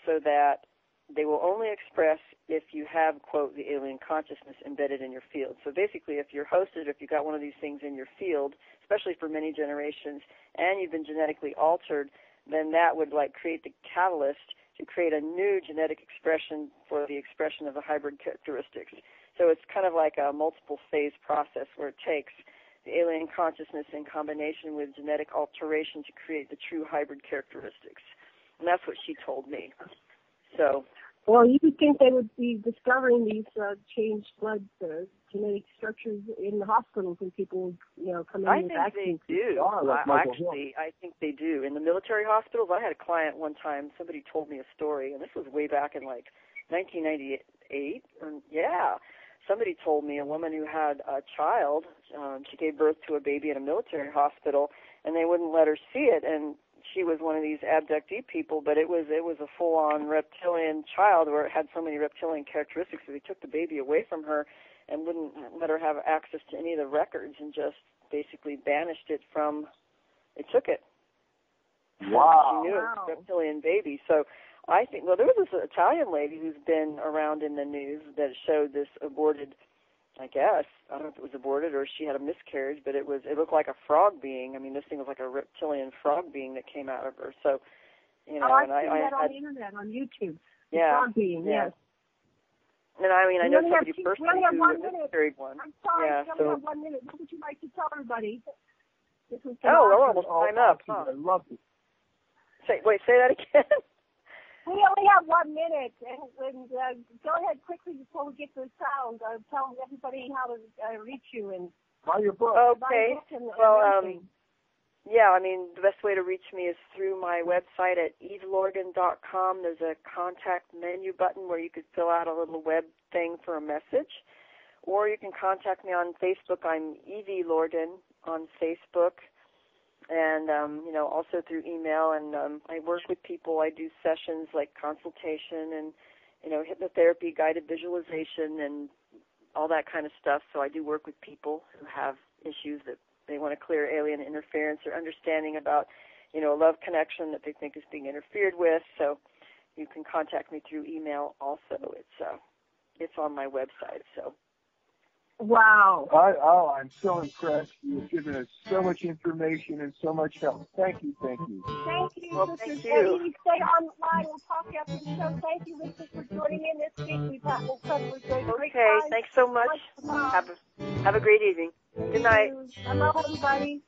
so that they will only express if you have, quote, the alien consciousness embedded in your field. So basically, if you're hosted, if you've got one of these things in your field, especially for many generations, and you've been genetically altered, then that would create the catalyst to create a new genetic expression for the expression of the hybrid characteristics. So it's kind of like a multiple phase process where it takes the alien consciousness in combination with genetic alteration to create the true hybrid characteristics. And that's what she told me. So, well, you would think they would be discovering these changed blood genetic structures in the hospitals when people, come in with vaccines. I think they do. I think they do. In the military hospitals, I had a client one time, somebody told me a story, and this was way back in 1998. Somebody told me a woman who had a child, she gave birth to a baby in a military hospital, and they wouldn't let her see it, and she was one of these abductee people, but it was a full-on reptilian child where it had so many reptilian characteristics that they took the baby away from her and wouldn't let her have access to any of the records and just basically banished it from, they took it. Wow. She knew it was a reptilian baby. So I think, there was this Italian lady who's been around in the news that showed this aborted, I guess, I don't know if it was aborted or she had a miscarriage, but it looked like a frog being. I mean, this thing was like a reptilian frog being that came out of her. So, I've seen that on the internet, on YouTube. Yeah. Frog being, yes. And I know somebody personally who miscarried one. I'm sorry, yeah, we only have 1 minute. What would you like to tell everybody? We're almost time up, huh? I love it. Say that again. We only have 1 minute, and go ahead quickly before we get to the sound. Tell everybody how to reach you and buy your book. Okay. The best way to reach me is through my website at evelorgen.com. There's a contact menu button where you could fill out a little web thing for a message, or you can contact me on Facebook. I'm Eve Lorgen on Facebook. And, also through email, and I work with people. I do sessions like consultation and, hypnotherapy, guided visualization, and all that kind of stuff. So I do work with people who have issues that they want to clear alien interference or understanding about, a love connection that they think is being interfered with. So you can contact me through email also. It's on my website, so. Wow. I'm so impressed. You've given us so much information and so much help. Thank you. Thank you, well, Mr. Thank you. Stay on the line. We'll talk after the show. Thank you, Mr. for joining in this week. We've had an incredibly great time. Thanks so much. Have a great evening. Good night. Hello, everybody.